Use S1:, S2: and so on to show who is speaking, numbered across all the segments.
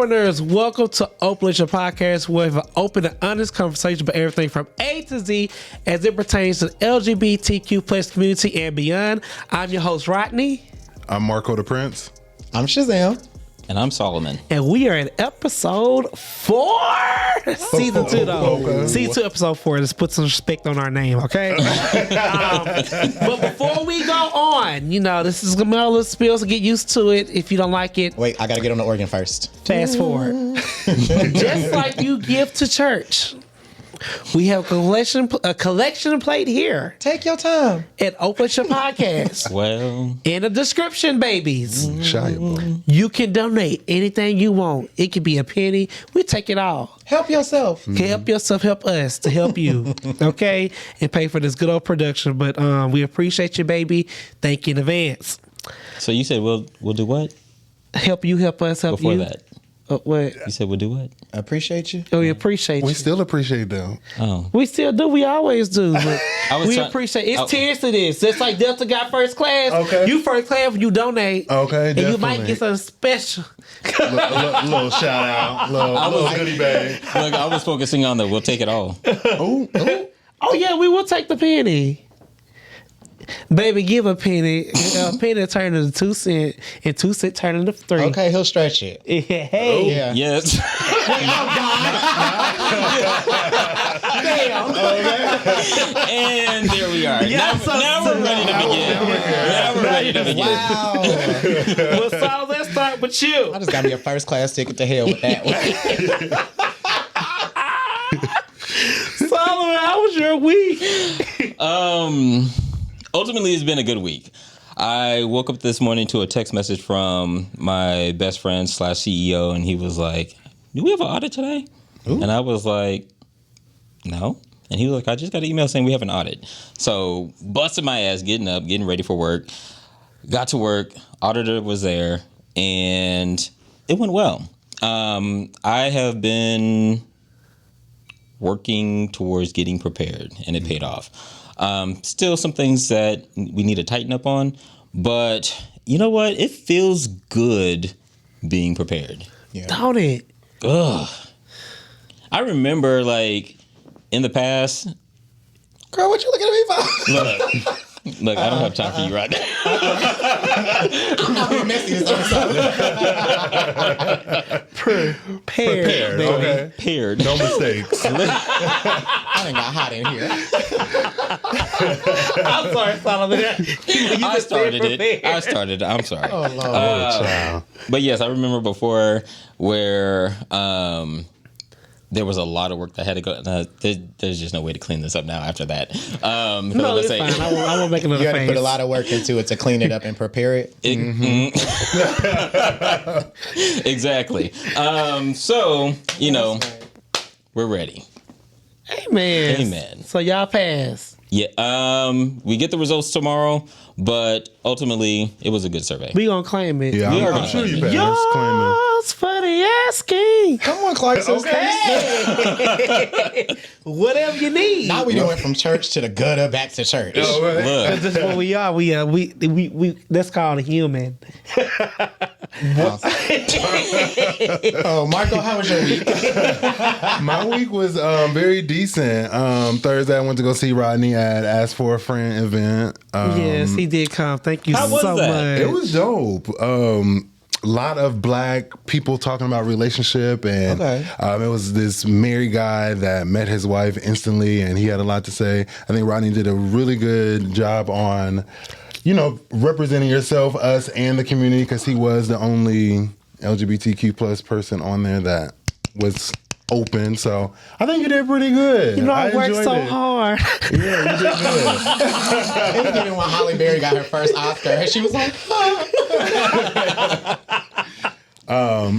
S1: Openers, welcome to Open Relationship Podcast, where we have an open and honest conversation about everything from A to Z as it pertains to the LGBTQ plus community and beyond. I'm your host, Rodney.
S2: I'm DePrence.
S3: I'm Shazam.
S4: And I'm Solomon.
S1: And we are in episode 4. Season 2, though. Okay. Season 2, episode 4. Let's put some respect on our name, okay? But before we go on, this is going to be a little spill, so get used to it. If you don't like it,
S3: wait, I got to get on the organ first.
S1: Fast forward. Just like you give to church, we have a collection plate here.
S3: Take your time.
S1: At Open Relationship Podcast.
S4: Well,
S1: in the description, babies.
S2: You
S1: can donate anything you want. It could be a penny. We take it all.
S3: Help yourself.
S1: Help yourself. Help us to help you. Okay? And pay for this good old production. But we appreciate you, baby. Thank you in advance.
S4: So you said we'll do what?
S1: Help you, help us, help
S4: Before
S1: you.
S4: That.
S1: What?
S4: You said we'll do what?
S3: Appreciate you.
S1: Oh, we appreciate you.
S2: We still appreciate them.
S4: Oh.
S1: We still do. We always do. But we appreciate it. It's tiers to this. It's like Delta got first class.
S2: Okay.
S1: You first class when you donate.
S2: Okay,
S1: and
S2: definitely.
S1: you might get something special.
S2: little shout out. Little goodie bag.
S4: Look, I was focusing on the we'll take it all.
S1: Oh, yeah, we will take the penny. Baby, give a penny. A penny turn into 2 cents, and 2 cents turn into 3.
S3: Okay, he'll stretch it.
S1: Hey.
S3: Yeah.
S4: Yes.
S1: Damn.
S4: And there we are.
S1: Yeah,
S4: now we're ready to begin. Now we're ready to begin.
S3: Wow.
S1: Well, so let's start with you.
S3: I just got me a first class ticket to hell with that one.
S1: Solomon, how was your week?
S4: Ultimately, it's been a good week. I woke up this morning to a text message from my best friend / CEO, and he was like, "Do we have an audit today?" Ooh. And I was like, "No." And he was like, "I just got an email saying we have an audit." So busted my ass, getting up, getting ready for work. Got to work. Auditor was there, and it went well. I have been working towards getting prepared, and it paid off. Still some things that we need to tighten up on, but you know what? It feels good being prepared.
S3: Yeah.
S1: Don't it?
S4: Ugh. I remember, in the past.
S3: Girl, what you looking at me for?
S4: Look, I don't have time for you right now.
S3: I'm not being messy this episode.
S1: Prepared, baby.
S2: Okay.
S4: Prepared.
S2: No mistakes.
S3: I done got hot in here.
S1: I'm sorry, Solomon.
S4: I started it. I'm sorry.
S3: Oh, Lord.
S2: Child.
S4: But yes, I remember before where there was a lot of work that had to go. There's just no way to clean this up now after that.
S1: No, it's fine. I won't make another
S3: You got to
S1: face.
S3: put a lot of work into it to clean it up and prepare it.
S4: Exactly. So, we're ready.
S1: Amen.
S4: Amen.
S1: So y'all pass.
S4: Yeah. We get the results tomorrow, but ultimately, it was a good survey.
S1: We gonna claim it.
S2: Yeah,
S4: We are
S2: I'm
S4: gonna
S2: sure you
S4: claim
S2: better.
S1: Yours for the asking.
S3: Come on, Clarkson.
S1: Okay. Whatever you need.
S3: Now we went from church to the gutter back to church.
S4: Look,
S1: That's just what we are. We that's called a human.
S3: Oh, Marco, how was your week?
S2: My week was very decent. Thursday, I went to go see Rodney at Ask for a Friend event.
S1: Yes, he did come. Thank you
S4: How was
S1: so
S4: that?
S1: much.
S2: It was dope. A lot of black people talking about relationship, and it was this married guy that met his wife instantly, and he had a lot to say. I think Rodney did a really good job on, representing yourself, us, and the community, because he was the only LGBTQ plus person on there that was open. So I think you did pretty good.
S1: I worked so hard.
S2: Yeah, you did good.
S3: It was even when Holly Berry got her first Oscar, and she was like,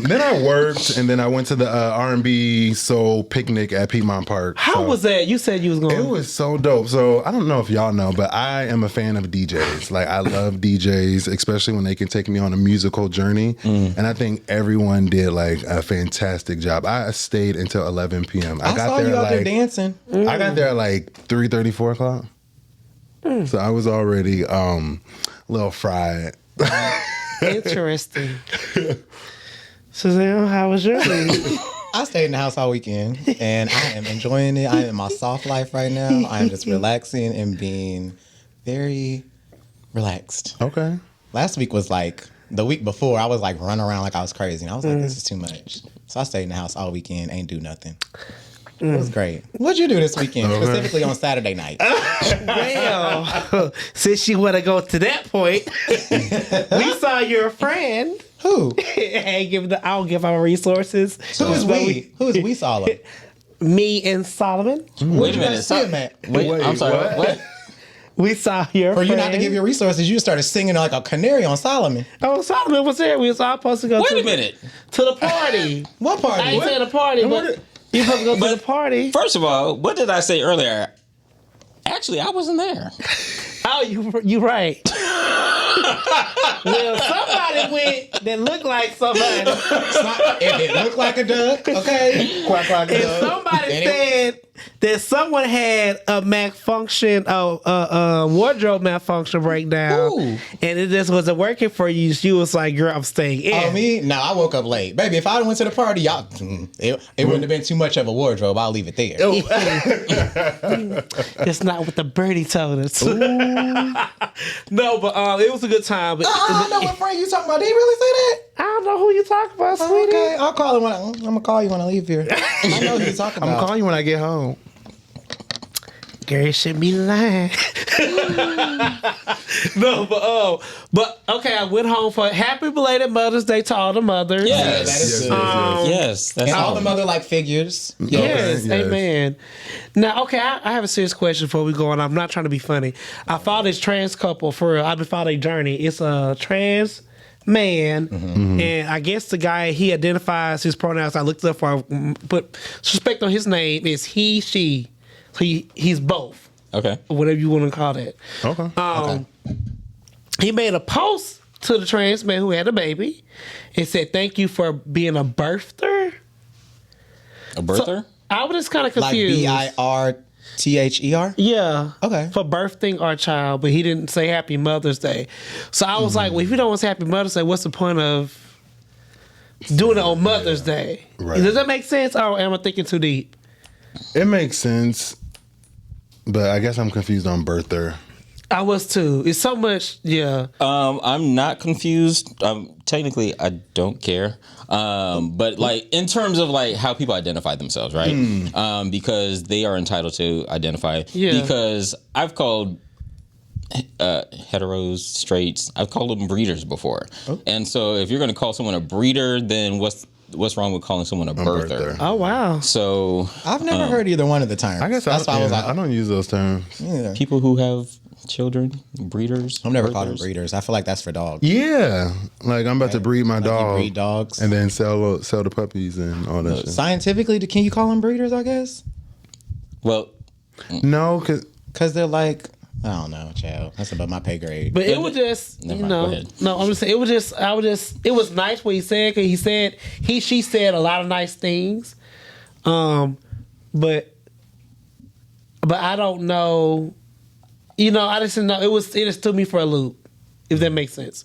S2: Then I worked, and then I went to the R&B Soul picnic at Piedmont Park.
S1: How was that? You said you was going.
S2: It was so dope. So I don't know if y'all know, but I am a fan of DJs. I love DJs, especially when they can take me on a musical journey. And I think everyone did a fantastic job. I stayed until 11 p.m.
S3: I saw you out there dancing.
S2: I got there at 3:30, 4 o'clock. So I was already a little fried.
S1: Interesting. Shazam, how was your week?
S3: I stayed in the house all weekend, and I am enjoying it. I am in my soft life right now. I am just relaxing and being very relaxed.
S2: Okay.
S3: Last week was like, the week before, I was like running around like I was crazy. And I was like, this is too much. So I stayed in the house all weekend, ain't do nothing. It was great. What'd you do this weekend, specifically on Saturday night?
S1: Well, since you want to go to that point, we saw your friend.
S3: Who?
S1: I don't give our resources.
S3: Who is we? Who is we, Solomon?
S1: Me and Solomon.
S4: Wait a minute.
S3: See him at?
S4: Wait, I'm sorry. What?
S1: We saw your
S3: For
S1: friend.
S3: you not to give your resources, you started singing like a canary on Solomon.
S1: Oh, Solomon was there. We was all supposed to go
S4: Wait a minute.
S1: to the party.
S3: What party?
S1: I ain't saying a party, but you supposed to go to the party.
S4: First of all, what did I say earlier? Actually, I wasn't there.
S1: Oh, you right. Well, somebody went that looked like somebody.
S3: If it looked like a duck, okay. Quack, quack,
S1: And
S3: duck.
S1: somebody said that someone had a malfunction, wardrobe malfunction breakdown,
S3: Ooh.
S1: and it just wasn't working for you. She was like, "Girl, I'm staying in."
S3: Oh, me? No, I woke up late. Baby, if I went to the party, y'all, it wouldn't have been too much of a wardrobe. I'll leave it there.
S1: It's not what the birdie told us. No, but it was a good time. But
S3: I know what friend you talking about. Did he really say that?
S1: I don't know who you talking about, sweetie.
S3: Okay, I'll call him I'm gonna call you when I leave here. I know who you talking
S2: I'm
S3: about.
S2: gonna call you when I get home.
S1: Gary should be lying. No, but okay, I went home for happy belated Mother's Day to all the mothers.
S4: Yes.
S3: That is good.
S4: Yes. That's
S3: And all
S4: all.
S3: the mother like figures.
S1: Yes,
S2: yes.
S1: amen. Now, okay, I have a serious question before we go on. I'm not trying to be funny. I followed this trans couple for real. I've been following their journey. It's a trans man, and I guess the guy, he identifies his pronouns. I looked it up for, put respect on his name is he, she. So he's both.
S4: Okay.
S1: Whatever you want to call that.
S2: Okay.
S1: He made a post to the trans man who had a baby and said, "Thank you for being a birther."
S4: A birther?
S1: I was just kind of
S3: Like
S1: confused.
S3: BIRTHER?
S1: Yeah.
S3: Okay.
S1: For birthing our child, but he didn't say Happy Mother's Day. So I was like, well, if you don't want to say Happy Mother's Day, what's the point of doing it on Mother's Day?
S2: Right.
S1: Does that make sense, or am I thinking too deep?
S2: It makes sense, but I guess I'm confused on birther.
S1: I was too. It's so much, yeah.
S4: I'm not confused. Technically, I don't care. But like in terms of like how people identify themselves, right? Because they are entitled to identify.
S1: Yeah.
S4: Because I've called heteros, straights, I've called them breeders before. Oh. And so if you're going to call someone a breeder, then what's wrong with calling someone a birther?
S1: Oh, wow.
S4: So
S3: I've never heard either one of the terms.
S2: I guess
S3: that's why I was like,
S2: I don't use those terms.
S3: yeah.
S4: people who have children, breeders.
S3: I've never called them
S4: birthers.
S3: breeders. I feel like that's for dogs.
S2: Yeah, like I'm about to breed my
S3: Like you
S2: dog,
S3: breed dogs.
S2: and then sell the puppies and all that shit.
S3: Scientifically, can you call them breeders, I guess?
S4: Well,
S2: No,
S3: Because they're like, I don't know, child. That's above my pay grade.
S1: But it was just,
S4: Never
S1: you
S4: mind, go
S1: know,
S4: ahead.
S1: no, I'm just saying, it was nice what he said, because she said a lot of nice things. But I don't know, you know, I just didn't know, it just took me for a loop, if that makes sense.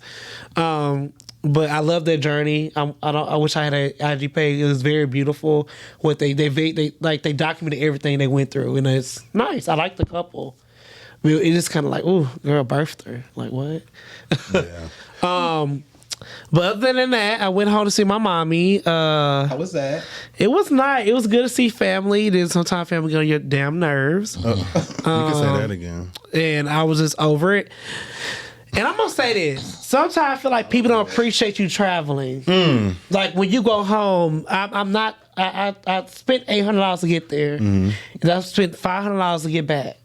S1: But I love their journey. I wish I had an IG page. It was very beautiful. What they documented everything they went through, and it's nice. I like the couple. I mean, it's just kind of like, ooh, girl, birthed her. Like, what?
S2: yeah.
S1: But other than that, I went home to see my mommy.
S3: How was that?
S1: It was nice. It was good to see family. Then sometimes family get on your damn nerves.
S2: You can say that again.
S1: And I was just over it. And I'm gonna say this. Sometimes I feel like people don't appreciate you traveling. Like when you go home, I spent $800 to get there, and I spent $500 to get back.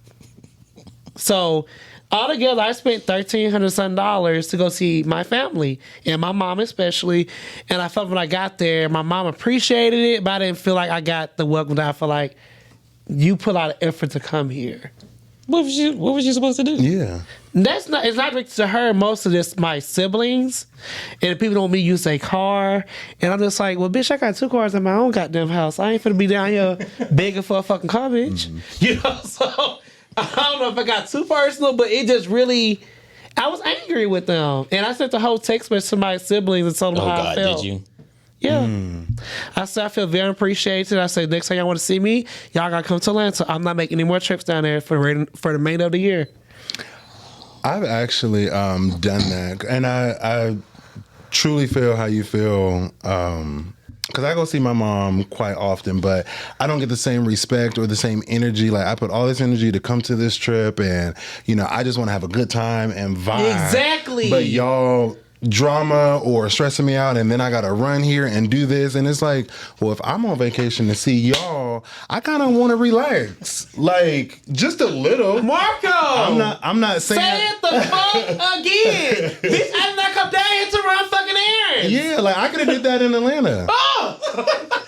S1: So altogether, I spent $1,300 something to go see my family and my mom especially. And I felt when I got there, my mom appreciated it, but I didn't feel like I got the welcome that I feel like you put a lot of effort to come here.
S4: what was you supposed to do?
S2: Yeah.
S1: It's not directed to her. Most of this my siblings, and people don't me use a car, and I'm just like, well, bitch, I got 2 cars in my own goddamn house. I ain't finna be down here begging for a fucking car, bitch. You know, so I don't know if I got too personal, but it just really, I was angry with them, and I sent the whole text message to my siblings and told them
S4: Oh
S1: how I
S4: God,
S1: felt.
S4: did you?
S1: Yeah. I said I feel very appreciated. I said next time y'all want to see me, y'all gotta come to Atlanta. I'm not making any more trips down there for the remainder of the year.
S2: I've actually done that, and I truly feel how you feel. Because I go see my mom quite often, but I don't get the same respect or the same energy. Like, I put all this energy to come to this trip, and, you know, I just want to have a good time and vibe.
S1: Exactly.
S2: But y'all drama or stressing me out, and then I got to run here and do this. And it's like, well, if I'm on vacation to see y'all, I kind of want to relax. Like, just a little.
S1: Marco!
S2: I'm not saying...
S1: Say it the fuck again! Bitch, I did not come down here to run fucking errands!
S2: Yeah, like, I could have did that in Atlanta.
S1: Oh!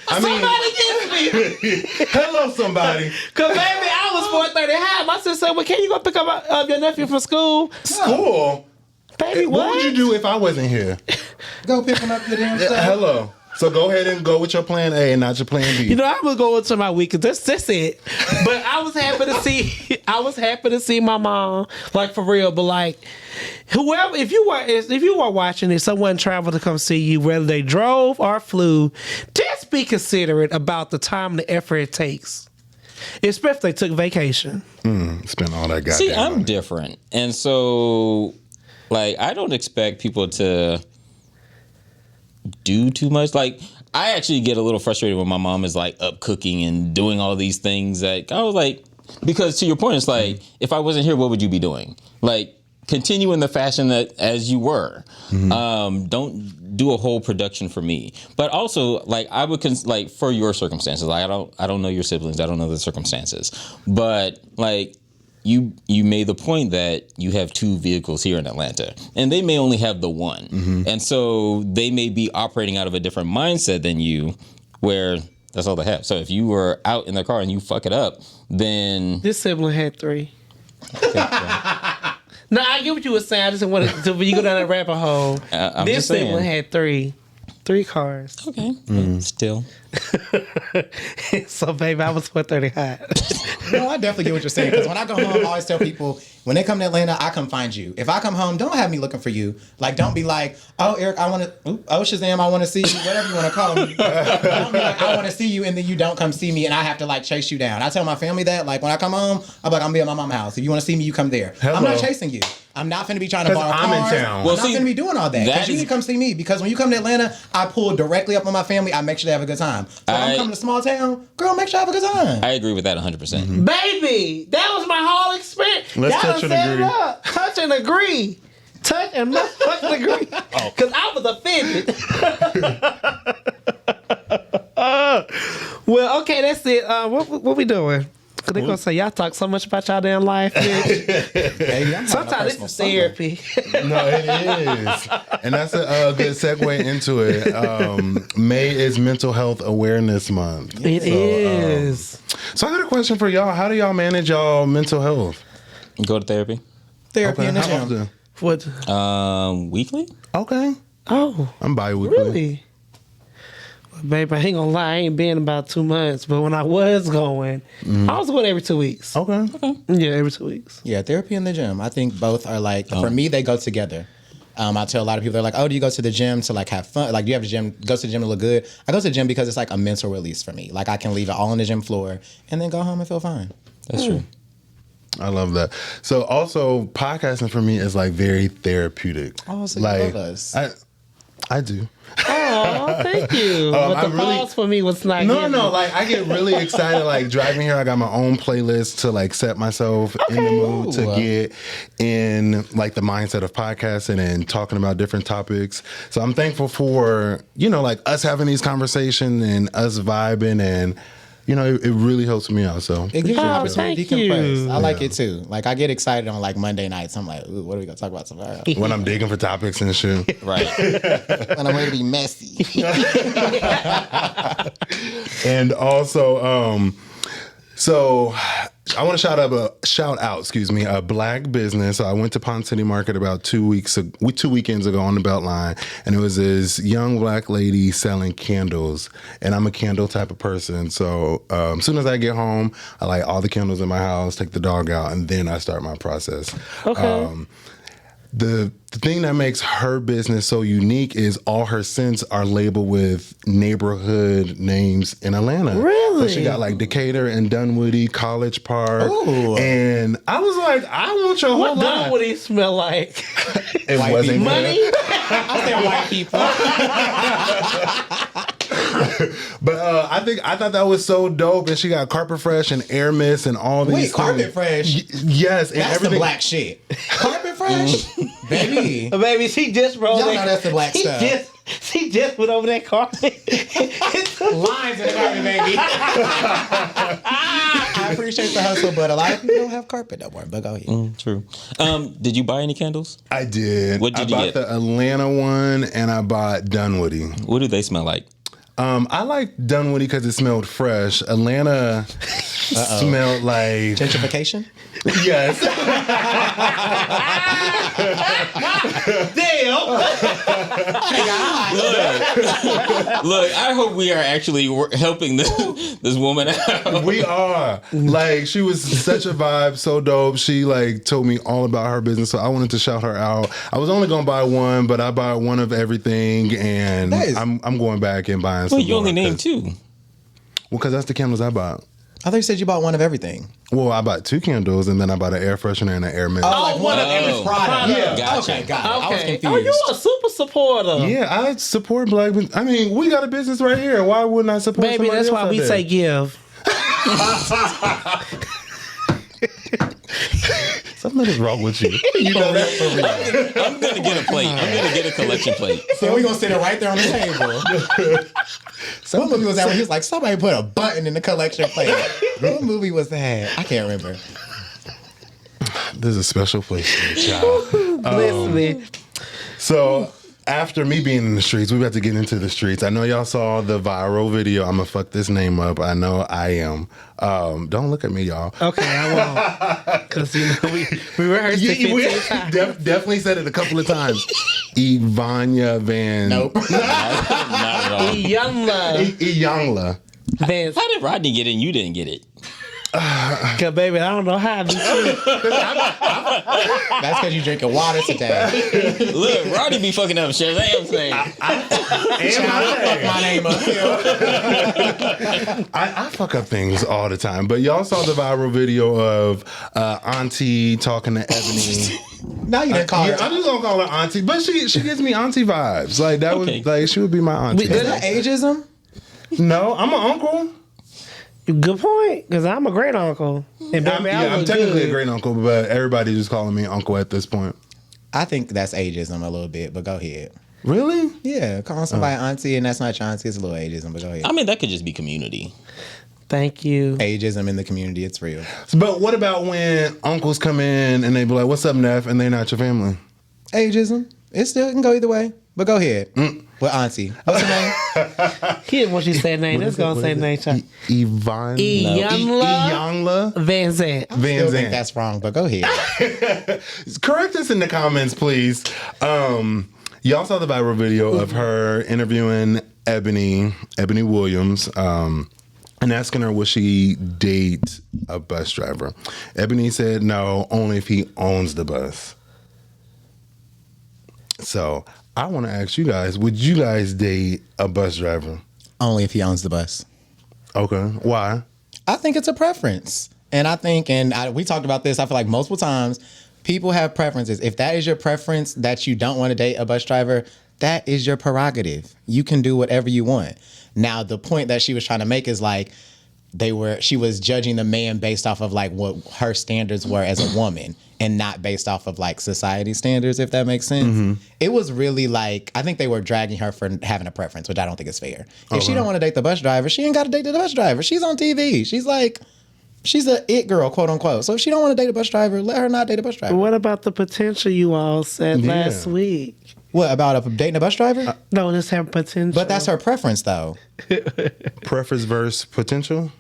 S1: Somebody gets me!
S2: Hello, somebody.
S1: Cause baby, I was 4:30 high. My sister said, well, can you go pick up your nephew from school?
S2: School?
S1: Baby,
S2: what would you do if I wasn't here?
S3: Go pick him up your damn stuff.
S2: Hello. So go ahead and go with your plan A and not your plan B.
S1: You know, I was going to my week because that's it. But I was happy to see my mom, like for real. But like, whoever, if you were watching it, someone traveled to come see you, whether they drove or flew, just be considerate about the time and the effort it takes. Especially if they took vacation.
S2: Spend all that goddamn
S4: See, I'm
S2: money.
S4: different. And so, like, I don't expect people to do too much. Like, I actually get a little frustrated when my mom is, like, up cooking and doing all these things. That I was like, because to your point, it's like, if I wasn't here, what would you be doing? Like, continue in the fashion that as you were. Don't do a whole production for me. But also, like, I would like for your circumstances. Like, I don't know your siblings. I don't know the circumstances. But like, you made the point that you have 2 vehicles here in Atlanta, and they may only have the one, and so they may be operating out of a different mindset than you, where that's all they have. So if you were out in the car and you fuck it up, then
S1: This sibling had 3. No, I get what you were saying. I just want to, when you go down that rabbit hole.
S4: I'm
S1: This
S4: just saying.
S1: sibling had 3 cars.
S4: Okay, still.
S1: So, baby, I was 4:30 high.
S3: No, I definitely get what you're saying. Because when I go home, I always tell people, when they come to Atlanta, I come find you. If I come home, don't have me looking for you. Like, don't be like, oh, Eric, I want to, oh, Shazam, I want to see you, whatever you want to call me. Don't be like, I want to see you, and then you don't come see me, and I have to, like, chase you down. I tell my family that, like, when I come home, I'm like, I'm be at my mom's house. If you want to see me, you come there.
S2: Hello.
S3: I'm not chasing you. I'm not finna be trying to borrow
S2: I'm in
S3: cars.
S2: town.
S4: Well,
S3: I'm not
S4: see,
S3: finna be doing all that.
S4: that
S3: Because you
S4: is-
S3: need to come see me. Because when you come to Atlanta, I pull directly up on my family. I make sure they have a good time. So if I'm coming to small town, girl, make sure I have a good time.
S4: I agree with that 100%.
S1: Baby, that was my whole experience.
S2: Let's
S1: Y'all
S2: touch
S1: done
S2: and
S1: set it
S2: agree.
S1: up. Touch and agree. Touch and motherfucking agree. Because I was offended. Well, okay, that's it. What we doing? Because they're going to say, y'all talk so much about y'all damn life, bitch.
S3: Baby, I'm having a
S1: Sometimes
S3: personal
S1: it's therapy.
S2: No, it is. And that's a good segue into it. May is Mental Health Awareness Month.
S1: It is.
S2: So I got a question for y'all. How do y'all manage y'all mental health?
S4: Go to therapy.
S3: Therapy in the
S2: How
S3: gym.
S2: often?
S1: What?
S4: Weekly?
S2: Okay.
S1: Oh,
S2: I'm bi-weekly.
S1: really? Well, babe, I ain't gonna lie. I ain't been about 2 months. But when I was going, I was going every 2 weeks.
S2: Okay.
S1: Yeah, every 2 weeks.
S3: Yeah, therapy and the gym. I think both are like, for me, they go together. I tell a lot of people, they're like, oh, do you go to the gym to like have fun? Like, do you have go to the gym to look good? I go to the gym because it's like a mental release for me. Like, I can leave it all on the gym floor and then go home and feel fine.
S4: That's true.
S2: I love that. So also podcasting for me is like very therapeutic.
S3: Oh, so you
S2: like,
S3: love us.
S2: I do.
S1: Oh, thank you. But
S2: I
S1: the
S2: really-
S1: pause for me was not
S2: No,
S1: giving.
S2: like I get really excited. Like driving here, I got my own playlist to like set myself in the mood to get in like the mindset of podcasting and talking about different topics. So I'm thankful for, you know, like us having these conversations and us vibing, and you know, it really helps me out. So
S3: It gives you an
S1: Oh,
S3: opportunity to
S1: thank
S3: decompress.
S1: you.
S3: I like it too. Like, I get excited on like Monday nights. I'm like, ooh, what are we going to talk about tomorrow?
S2: when I'm digging for topics and shit.
S4: Right.
S3: When I'm ready to be messy.
S2: And also, so I want to shout out, a black business. So I went to Pond City Market about 2 weekends ago on the Beltline, and it was this young black lady selling candles, and I'm a candle type of person. So as soon as I get home, I light all the candles in my house, take the dog out, and then I start my process.
S1: Okay.
S2: the thing that makes her business so unique is all her scents are labeled with neighborhood names in Atlanta.
S1: Really?
S2: So she got like Decatur and Dunwoody, College Park.
S3: Ooh.
S2: And I was like, I want your whole
S1: What
S2: life.
S1: Dunwoody smell like?
S2: It
S3: White
S2: wasn't
S3: people.
S1: Money?
S3: I said white people.
S2: But I thought that was so dope, and she got Carpet Fresh and Air Mist and all these.
S3: Wait, Carpet Fresh?
S2: Yes, and
S3: That's
S2: everything.
S3: the black shit. Carpet Fresh? Baby.
S1: Baby, she just rolled
S3: Y'all know that's the black stuff.
S1: She just went over that carpet.
S3: Lines in the carpet, baby. I appreciate the hustle, but a lot of people don't have carpet no more. But go ahead.
S4: True. Did you buy any candles?
S2: I did.
S4: What did you
S2: I
S4: get?
S2: bought the Atlanta one, and I bought Dunwoody.
S4: What do they smell like?
S2: I like Dunwoody because it smelled fresh. Atlanta smelled like
S3: Gentrification?
S2: yes.
S1: Damn.
S4: Look, I hope we are actually helping this woman out.
S2: We are. Like, she was such a vibe, so dope. She like told me all about her business, so I wanted to shout her out. I was only gonna buy one, but I bought one of everything, and
S3: That is-
S2: I'm going back and buying some
S4: Well, you
S2: more,
S4: only named
S2: 'cause-
S4: two.
S2: Well, because that's the candles I bought.
S3: I thought you said you bought one of everything.
S2: Well, I bought 2 candles, and then I bought an air freshener and an air mist.
S3: Like one of every
S4: Oh.
S3: product.
S2: Yeah.
S4: Gotcha.
S3: Okay, got it. I was
S1: Okay.
S3: confused.
S1: Oh, you a super supporter.
S2: Yeah, I support black. I mean, we got a business right here. Why wouldn't I support?
S1: Baby,
S2: somebody
S1: that's
S2: else
S1: why
S2: out
S1: we
S2: there?
S1: say give.
S2: Something is wrong with you. You know that for real.
S4: I'm gonna get a plate. I'm gonna get a collection plate.
S3: So we're going to sit it right there on the table. What movie was that when he was like, somebody put a button in the collection plate? What movie was that? I can't remember.
S2: There's a special place for you, child.
S1: Listen,
S2: So after me being in the streets, we about to get into the streets. I know y'all saw the viral video. I'm gonna fuck this name up. I know I am. Don't look at me, y'all.
S1: okay, I won't. Because, you know, we rehearsed it 15 times.
S2: Definitely said it a couple of times. Ivania Van.
S3: Nope.
S4: Not at all.
S1: Young love.
S2: Iyangla.
S1: Vance.
S4: How did Rodney get it and you didn't get it?
S1: Cause baby, I don't know how.
S3: That's because you drinking water today.
S4: Look, Rodney be fucking up Shazam thing.
S3: Fuck my name up here.
S2: I fuck up things all the time. But y'all saw the viral video of Auntie talking to Ebony.
S3: Now you didn't call her.
S2: Yeah, I'm just gonna call her Auntie, but she gives me Auntie vibes. Like that
S4: Okay.
S2: was like she would be my Auntie.
S3: Is that ageism?
S2: No, I'm an uncle.
S1: Good point. Cause I'm a great uncle. And baby,
S2: I'm technically a great uncle, but everybody just calling me uncle at this point.
S3: I think that's ageism a little bit, but go ahead.
S2: Really?
S3: Yeah, calling somebody auntie and that's not your auntie is a little ageism, but go ahead.
S4: I mean, that could just be community.
S1: Thank you.
S3: Ageism in the community, it's real.
S2: But what about when uncles come in and they be like, "What's up, Neff?" and they're not your family?
S3: Ageism. It still can go either way, but go ahead. With auntie. What's her name?
S1: He didn't want you to say name. Let's go and say name.
S2: Yvonne.
S1: Iyangla Van Zant.
S3: I
S2: Van
S3: still think
S2: Zandt.
S3: that's wrong, but go ahead.
S2: Correct us in the comments, please. Y'all saw the viral video of her interviewing Ebony Williams, and asking her would she date a bus driver. Ebony said no, only if he owns the bus. So I want to ask you guys, would you guys date a bus driver?
S3: Only if he owns the bus.
S2: Okay. Why?
S3: I think it's a preference. And I think, we talked about this, I feel like multiple times, people have preferences. If that is your preference that you don't want to date a bus driver, that is your prerogative. You can do whatever you want. Now, the point that she was trying to make is like, she was judging the man based off of like what her standards were as a woman and not based off of like society standards, if that makes sense. It was really like, I think they were dragging her for having a preference, which I don't think is fair. If she don't want to date the bus driver, she ain't got to date the bus driver. She's on TV. She's like, she's a it girl, quote unquote. So if she don't want to date a bus driver, let her not date a bus driver.
S1: What about the potential you all said last week?
S3: What, about dating a bus driver?
S1: No, this have potential.
S3: But that's her preference, though.
S2: Preference versus potential?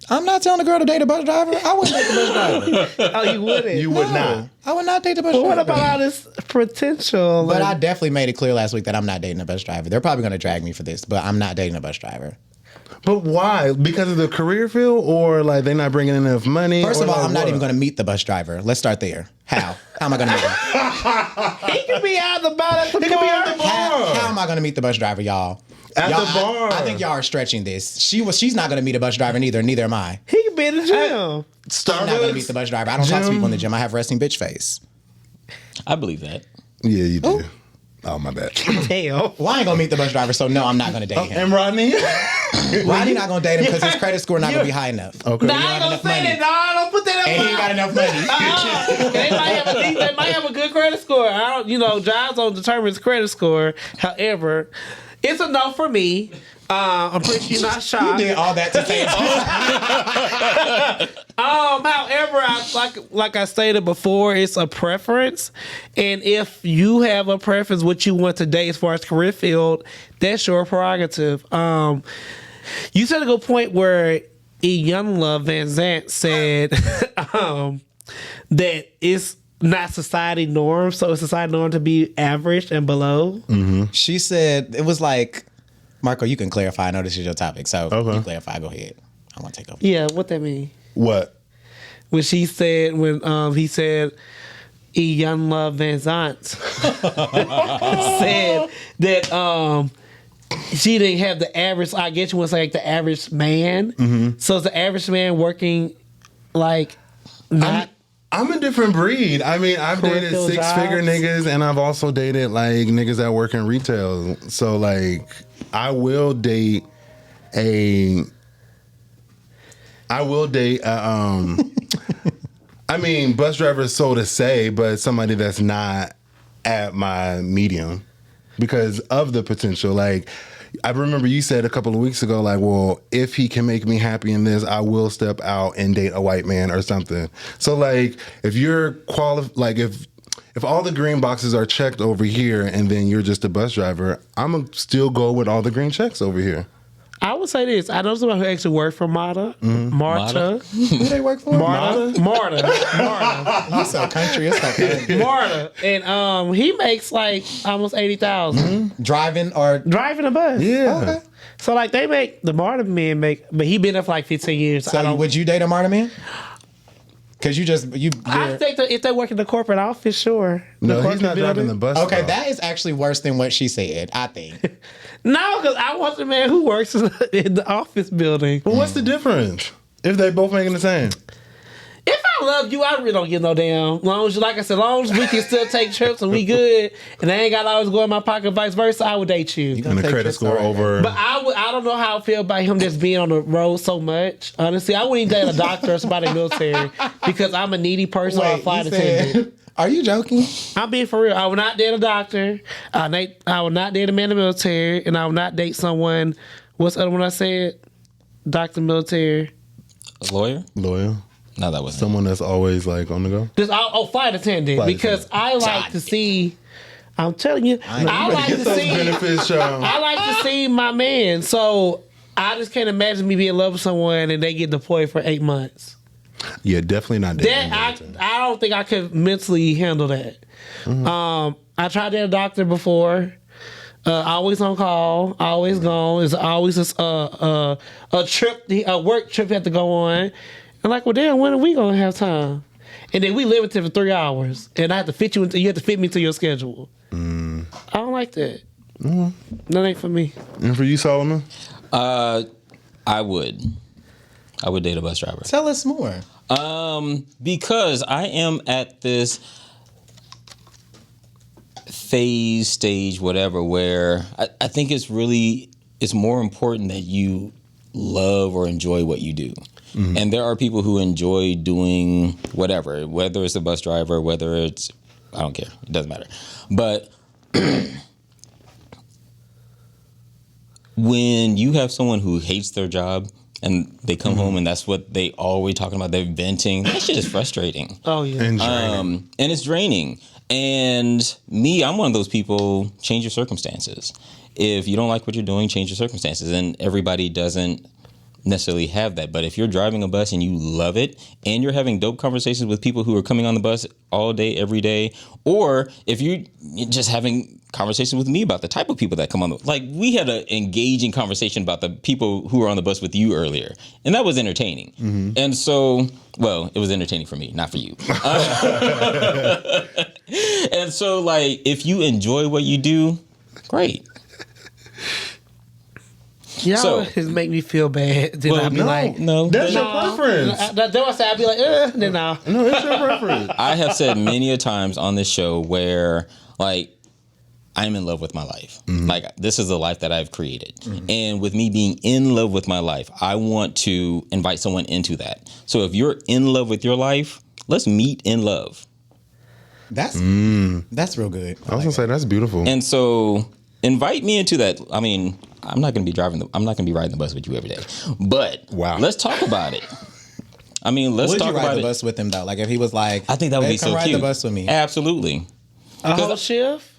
S3: I'm not telling a girl to date a bus driver. I wouldn't date the bus driver.
S1: Oh, you wouldn't?
S2: You would not.
S3: I would not date the bus
S1: But
S3: driver.
S1: what about all this potential?
S3: But I
S1: Like,
S3: definitely made it clear last week that I'm not dating a bus driver. They're probably going to drag me for this, but I'm not dating a bus driver.
S2: But why? Because of the career field, or like they're not bringing enough money?
S3: First of all,
S2: like
S3: I'm not even going to meet the bus driver. Let's start there. How? How am I going to meet him?
S1: He could be out about the bar.
S3: How am I going to meet the bus driver, y'all?
S2: At
S3: Y'all,
S2: the bar.
S3: I think y'all are stretching this. She's not going to meet a bus driver neither. Neither am I.
S1: He could be in the gym.
S3: I'm not going to meet the bus driver. I don't talk to people in the gym. I have resting bitch face.
S4: I believe that.
S2: Yeah, you do. Oh, my bad.
S1: Hell.
S3: Well, I ain't going to meet the bus driver, so no, I'm not going to date him.
S2: And Rodney?
S3: Rodney not going to date him because his credit score not going to be high enough.
S2: Okay.
S1: Nah, I ain't gonna say that. No, don't put that up.
S3: And he ain't got enough money.
S1: They might have a good credit score. I don't, jobs don't determine his credit score. However, it's a no for me. I'm pretty sure you're not shocked.
S3: You did all that to say it.
S1: However, like I stated before, it's a preference, and if you have a preference what you want to date as far as career field, that's your prerogative. You said a good point where Young Van Zant said that it's not society norm, so it's society norm to be average and below.
S2: Mm-hmm.
S3: She said it was like, Marco, you can clarify. I know this is your topic, so you clarify. Go ahead. I want to take over.
S1: Yeah, what that mean?
S2: What?
S1: When he said Young Van Zant said that she didn't have the average. I guess you want to say like the average man. Mm-hmm. So is the average man working like not?
S2: I'm a different breed. I mean, I've dated six-figure niggas, and I've also dated like niggas that work in retail. So like, I will date I mean, bus driver is so to say, but somebody that's not at my medium because of the potential. Like, I remember you said a couple of weeks ago, like, well, if he can make me happy in this, I will step out and date a white man or something. So, like, if you're if all the green boxes are checked over here and then you're just a bus driver, I'm going to still go with all the green checks over here.
S1: I would say this. I know somebody who actually worked for Marta.
S3: Who they work for?
S1: Marta.
S3: You so country. It's okay.
S1: Marta. And he makes like almost 80,000.
S3: Mm-hmm. Driving
S1: a bus.
S2: Yeah.
S3: Okay.
S1: So like they make, the Marta men make, but he been there for like 15 years.
S3: So would you date a Marta man? Because
S1: I think that if they work in the corporate office, sure.
S2: No, he's not driving the bus.
S3: Okay,
S2: though.
S3: that is actually worse than what she said, I think.
S1: No, because I want the man who works in the office building.
S2: But what's the difference if they both making the same?
S1: If I love you, I really don't give no damn. Long as, like I said, long as we can still take trips and we good, and they ain't got to always go in my pocket, vice versa, I would date you.
S2: And the credit score over.
S1: But I don't know how I feel about him just being on the road so much. Honestly, I wouldn't even date a doctor or somebody in the military because I'm a needy person or a flight attendant.
S3: Are you joking?
S1: I'm being for real. I would not date a doctor. I would not date a man in the military, and I would not date someone. What's the other one I said? Doctor, military.
S4: A lawyer?
S2: Lawyer.
S4: No, that wasn't
S2: someone that's always like on the go.
S1: Just flight attendant because I like to see. I'm telling you, I like to see
S2: benefits.
S1: I like to see my man. So I just can't imagine me being in love with someone and they get deployed for 8 months.
S2: Yeah, definitely not dating.
S1: I don't think I could mentally handle that. Mm-hmm. I tried to get a doctor before. Always on call, always gone. It's always a trip, a work trip you have to go on. And like, well, damn, when are we gonna have time? And then we limited for 3 hours, and I have to fit you into. You have to fit me to your schedule. I don't like that. That ain't for me.
S2: And for you, Solomon?
S4: I would date a bus driver.
S3: Tell us more.
S4: Because I am at this stage, whatever, where I think it's more important that you love or enjoy what you do. Mm-hmm. And there are people who enjoy doing whatever, whether it's a bus driver, whether it's, I don't care. It doesn't matter. But when you have someone who hates their job and they come home and that's what they always talking about, they're venting, that shit is frustrating.
S1: Oh, yeah.
S2: And
S4: it's draining. And me, I'm one of those people, change your circumstances. If you don't like what you're doing, change your circumstances. And everybody doesn't necessarily have that. But if you're driving a bus and you love it and you're having dope conversations with people who are coming on the bus all day, every day, or if you're just having conversations with me about the type of people that come on like we had an engaging conversation about the people who were on the bus with you earlier, and that was entertaining. And so, well, it was entertaining for me, not for you. And so, like, if you enjoy what you do, great.
S1: Y'all
S4: So-
S1: always make me feel bad. Then
S4: Well,
S1: I'll be like,
S4: no.
S2: That's your preference.
S1: Then I say, I'll be like, then no.
S2: No, it's your preference.
S4: I have said many a times on this show where, like, I'm in love with my life. Like, this is the life that I've created. And with me being in love with my life, I want to invite someone into that. So if you're in love with your life, let's meet in love.
S3: That's real good.
S2: I was gonna say that's beautiful.
S4: And so invite me into that. I mean, I'm not going to be riding the bus with you every day. But let's talk about it. I mean, let's
S3: Would
S4: talk
S3: you ride
S4: about
S3: the
S4: it.
S3: bus with him though? Like if he was like,
S4: I think that would
S3: "Babe,
S4: be
S3: come
S4: so
S3: ride
S4: cute.
S3: the bus with me."
S4: Absolutely.
S1: A whole shift?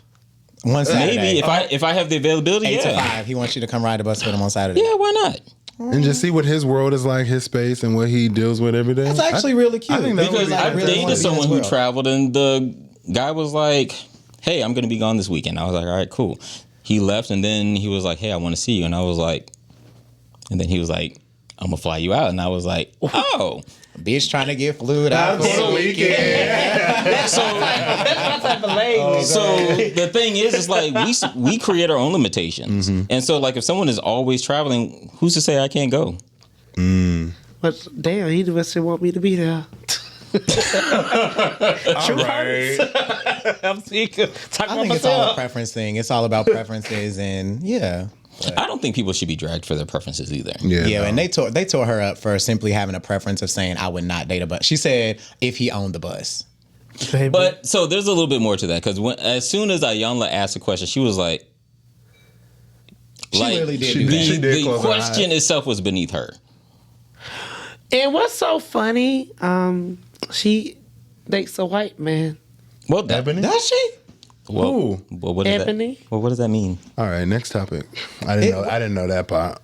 S3: One Saturday.
S4: Maybe if I have the availability,
S3: 8 to
S4: yeah.
S3: 5. He wants you to come ride the bus with him on Saturday.
S4: Yeah, why not?
S2: And just see what his world is like, his space, and what he deals with every day.
S3: That's actually really cute.
S2: I think that
S4: Because
S2: would be
S4: I've
S2: really
S4: dated
S2: fun.
S4: someone who traveled, and the guy was like, "Hey, I'm going to be gone this weekend." I was like, "All right, cool." He left, and then he was like, "Hey, I want to see you," and I was like, and then he was like, "I'm gonna fly you out," and I was like, "Oh."
S3: Bitch trying to get flued out for the weekend.
S4: So the thing is, it's like we create our own limitations, and so like if someone is always traveling, who's to say I can't go?
S1: But damn, he just want me to be there.
S2: All right.
S1: I'm talking
S3: I
S1: about
S3: think it's all a
S1: myself.
S3: preference thing. It's all about preferences and yeah.
S4: I don't think people should be dragged for their preferences either.
S3: Yeah,
S2: no.
S3: and they tore her up for simply having a preference of saying I would not date a bus. She said if he owned the bus.
S1: Baby.
S4: But so there's a little bit more to that because as soon as Ayanla asked the question, she was like,
S3: She really did do that.
S2: She did
S4: the
S2: close her
S4: question
S2: eyes.
S4: itself was beneath her.
S1: And what's so funny, she dates a white man.
S4: Well,
S2: Ebony?
S3: Does she?
S2: Ooh.
S4: what does
S1: Ebony?
S4: that? Well, what does that mean?
S2: All right, next topic. I didn't know that part.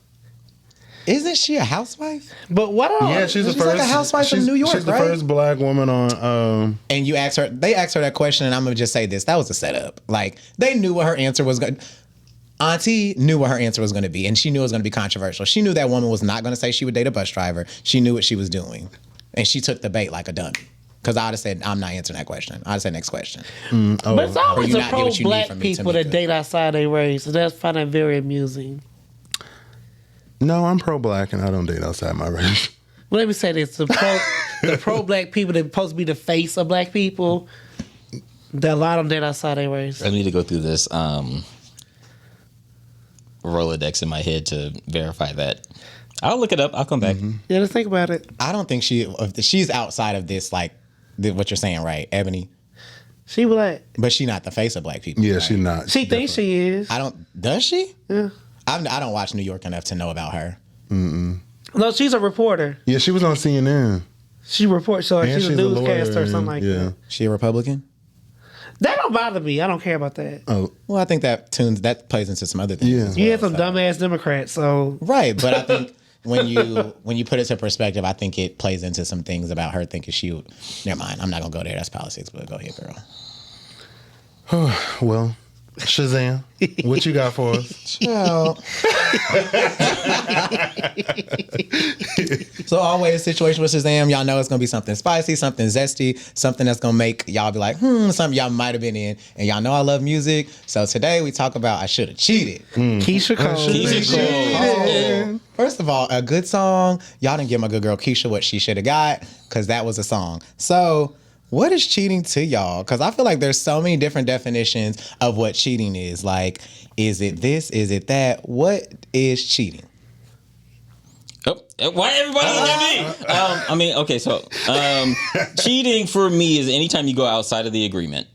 S3: Isn't she a housewife?
S1: But what else?
S2: Yeah, she's the
S3: She's
S2: first.
S3: like a housewife from New York,
S2: She's the
S3: right?
S2: first black woman on.
S3: And you asked her, they asked her that question, and I'm gonna just say this: that was a setup. Like they knew what her answer was going. Auntie knew what her answer was going to be, and she knew it was going to be controversial. She knew that woman was not going to say she would date a bus driver. She knew what she was doing, and she took the bait like a dummy. Because I'd have said, "I'm not answering that question." I'd have said, "Next question."
S1: But it's always
S3: you
S1: the
S3: not get what you need
S1: pro-black
S3: from me,
S1: people that
S3: Tamika?
S1: date outside their race. So that's find that very amusing.
S2: No, I'm pro-black and I don't date outside my race.
S1: Well, let me say this: the pro-black people that supposed to be the face of black people, that a lot of them date outside their race.
S4: I need to go through this Rolodex in my head to verify that. I'll look it up. I'll come back.
S1: Yeah, let's think about it.
S3: I don't think she's outside of this, like what you're saying, right, Ebony?
S1: She black.
S3: But she not the face of black people.
S2: Yeah,
S3: right?
S2: she's not.
S1: She thinks she is.
S3: Does she?
S1: Yeah.
S3: I don't watch New York enough to know about her.
S1: No, she's a reporter.
S2: Yeah, she was on CNN.
S1: She reports, so
S2: And
S1: she's a newscaster or something like
S2: yeah.
S1: that.
S3: She a Republican?
S1: That don't bother me. I don't care about that.
S2: Oh,
S3: Well, I think that plays into some other things.
S2: Yeah.
S3: as
S1: You
S3: well,
S1: had some
S3: so.
S1: dumbass Democrats, so
S3: Right, but I think when you put it to perspective, I think it plays into some things about her thinking she would. Never mind, I'm not gonna go there. That's politics, but go ahead, girl.
S2: well, Shazam, what you got for us?
S3: Well, so always situation with Shazam, y'all know it's gonna be something spicy, something zesty, something that's gonna make y'all be like, something y'all might have been in, and y'all know I love music. So today we talk about I Should Have Cheated.
S1: Keisha Cole.
S4: Keisha Cole.
S3: First of all, a good song. Y'all didn't give my good girl Keisha what she should have got, because that was a song. So what is cheating to y'all? Because I feel like there's so many different definitions of what cheating is. Like, is it this? Is it that? What is cheating?
S4: Oh, why everybody looking at me? I mean, okay, so cheating for me is anytime you go outside of the agreement.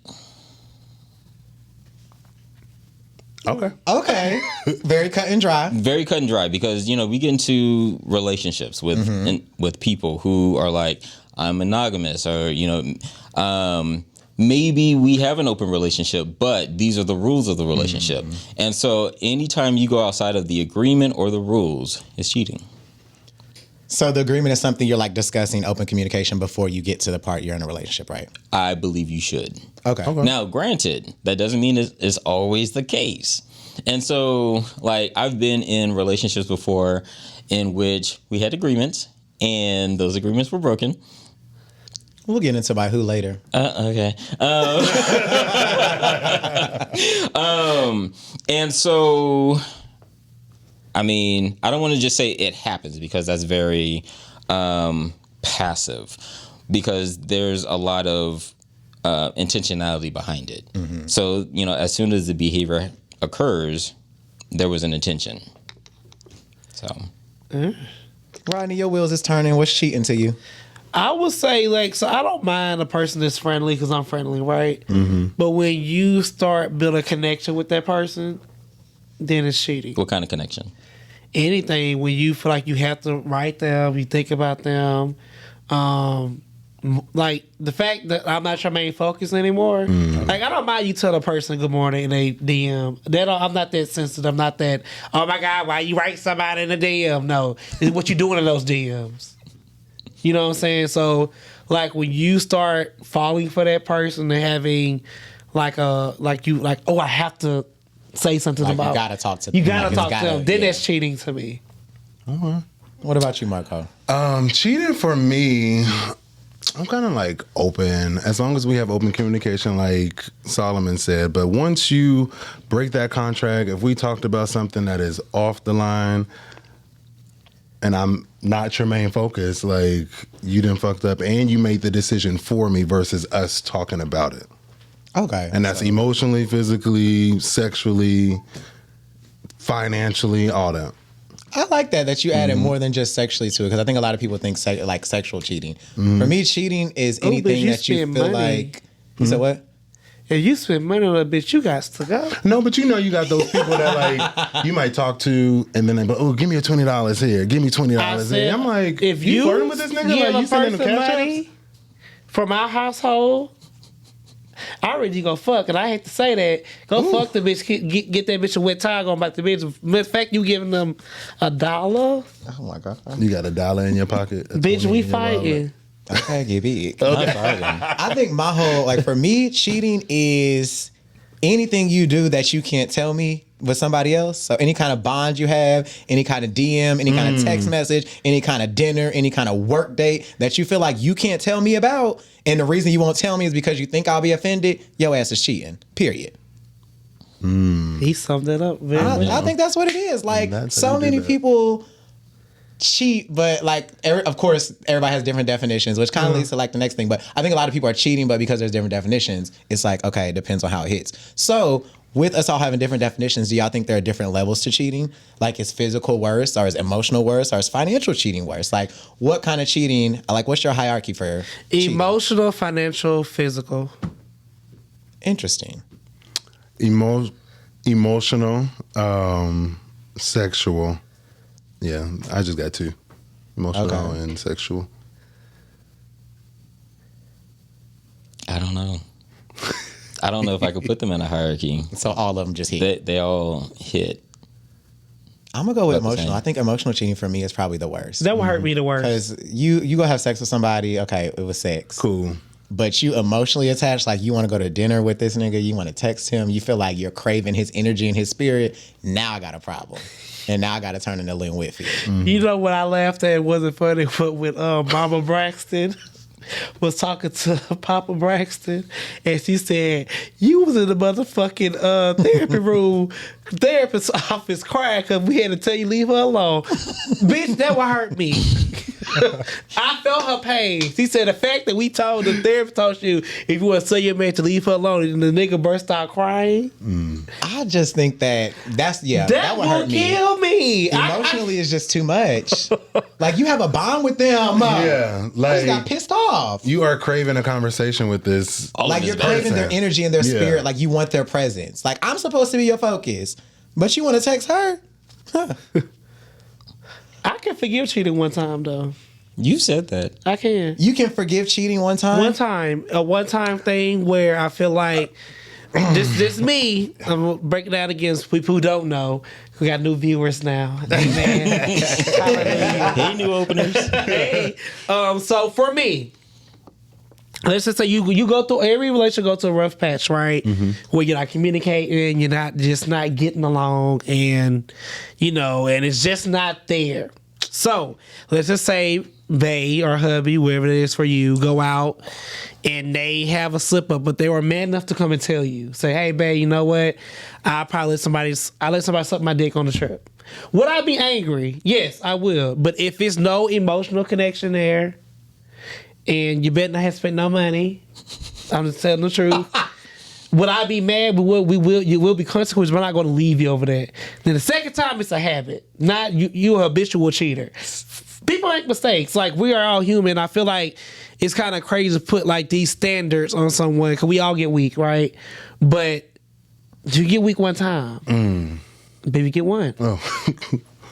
S3: Okay. Very cut and dry.
S4: Very cut and dry because we get into relationships with with people who are like, I'm monogamous, or maybe we have an open relationship, but these are the rules of the relationship. And so anytime you go outside of the agreement or the rules, it's cheating.
S3: So the agreement is something you're like discussing open communication before you get to the part you're in a relationship, right?
S4: I believe you should.
S3: Okay.
S4: Now, granted, that doesn't mean it's always the case. And so, like, I've been in relationships before in which we had agreements and those agreements were broken.
S3: We'll get into by who later.
S4: Okay. And so, I mean, I don't want to just say it happens because that's very passive, because there's a lot of intentionality behind it. Mm-hmm. So, you know, as soon as the behavior occurs, there was an intention. So,
S3: Rodney, your wheels is turning. What's cheating to you?
S1: I would say, like, so I don't mind a person that's friendly because I'm friendly, right? Mm-hmm. But when you start building a connection with that person, then it's cheating.
S4: what kind of connection?
S1: Anything when you feel like you have to write them, you think about them, like the fact that I'm not your main focus anymore. Like, I don't mind you tell a person good morning in a DM. I'm not that sensitive. I'm not that, oh my God, why you write somebody in a DM? No, it's what you doing in those DMs. You know what I'm saying? So, like, when you start falling for that person and having I have to say something
S3: Like,
S1: about.
S3: you gotta talk to them.
S1: You gotta
S3: Like,
S1: talk to them. Then
S3: yeah.
S1: that's cheating to me.
S3: What about you, Marco?
S2: Cheating for me, I'm kind of like open, as long as we have open communication, like Solomon said. But once you break that contract, if we talked about something that is off the line and I'm not your main focus, like, you done fucked up and you made the decision for me versus us talking about it.
S3: Okay.
S2: And that's emotionally, physically, sexually, financially, all that.
S3: I like that you added more than just sexually to it, because I think a lot of people think like sexual cheating. For me, cheating is anything
S1: you
S3: that you
S1: spend
S3: feel
S1: money.
S3: like. You said what?
S1: If you spend money on a bitch, you got to go.
S2: No, but you know you got those people that, like, you might talk to and then they go, oh, give me a $20 here. Give me $20 here. I'm like,
S1: if
S2: you flirting with this nigga?
S1: give
S2: Like,
S1: a
S2: you sending
S1: person
S2: him cash
S1: money
S2: apps?
S1: from our household, I already go fuck, and I hate to say that. Go fuck the bitch. Get that bitch a wet towel going about the bitch. Matter of fact, you giving them $1.
S3: Oh my God.
S2: You got $1 in your pocket.
S1: Bitch, we fighting.
S3: Okay, give it. I think my whole, like, for me, cheating is anything you do that you can't tell me with somebody else. So any kind of bond you have, any kind of DM, any kind of text message, any kind of dinner, any kind of work date that you feel like you can't tell me about, and the reason you won't tell me is because you think I'll be offended, your ass is cheating. Period.
S1: He summed it up very well.
S3: I think that's what it is. Like,
S2: That's how
S3: so
S2: you do
S3: many
S2: that.
S3: people cheat, but, like, of course, everybody has different definitions, which kind of leads to, like, the next thing. But I think a lot of people are cheating, but because there's different definitions, it's like, okay, it depends on how it hits. So with us all having different definitions, do y'all think there are different levels to cheating? Like, is physical worse, or is emotional worse, or is financial cheating worse? Like, what kind of cheating, like, what's your hierarchy for cheating?
S1: Emotional, financial, physical.
S3: Interesting.
S2: Emotional, sexual. Yeah, I just got two. Emotional
S3: Okay.
S2: and sexual.
S4: I don't know. I don't know if I could put them in a hierarchy.
S3: So all of them just hit.
S4: They all hit.
S3: I'm gonna go with
S4: About the
S3: emotional.
S4: same.
S3: I think emotional cheating for me is probably the worst.
S1: That would hurt me the worst.
S3: Because you go have sex with somebody, okay, it was sex.
S2: Cool.
S3: But you emotionally attached, like you want to go to dinner with this nigga, you want to text him, you feel like you're craving his energy and his spirit. Now I got a problem. And now I got to turn into Lynn Whitfield.
S1: You know what I laughed at? It wasn't funny, but when Mama Braxton was talking to Papa Braxton, and she said, you was in the motherfucking therapy room, therapist's office crying because we had to tell you leave her alone. Bitch, that would hurt me. I felt her pain. She said the fact that we told the therapist told you if you want to tell your man to leave her alone, and the nigga burst out crying.
S3: I just think that
S1: That
S3: would hurt
S1: will
S3: me.
S1: kill me.
S3: Emotionally is just too much. Like, you have a bond with them.
S2: Yeah,
S3: I just
S2: like,
S3: got pissed off.
S2: you are craving a conversation with this.
S4: All
S3: Like,
S4: of
S3: you're
S4: this bad.
S3: craving their energy and their
S2: Yeah.
S3: spirit. Like, you want their presence. Like, I'm supposed to be your focus, but you want to text her?
S1: I can forgive cheating one time though.
S4: You said that.
S1: I can.
S3: You can forgive cheating one time?
S1: A one time thing where I feel like This me. I'm gonna break it down against people who don't know. We got new viewers now. Amen. Hallelujah.
S4: Hey, new openers.
S1: Hey. So for me, let's just say you go through every relationship, go through a rough patch, right? Where you're not communicating, you're not getting along, and and it's just not there. So let's just say they or hubby, wherever it is for you, go out and they have a slip up, but they were man enough to come and tell you, say, "Hey, babe, you know what? I let somebody suck my dick on the trip." Would I be angry? Yes, I will. But if it's no emotional connection there, and you better not have spent no money, I'm just telling the truth. Would I be mad? You will be consequences. We're not going to leave you over that. Then the second time, it's a habit. Not you're a habitual cheater. People make mistakes. Like, we are all human. I feel like it's kind of crazy to put like these standards on someone because we all get weak, right? But you get weak one time, baby, get one.
S2: Oh.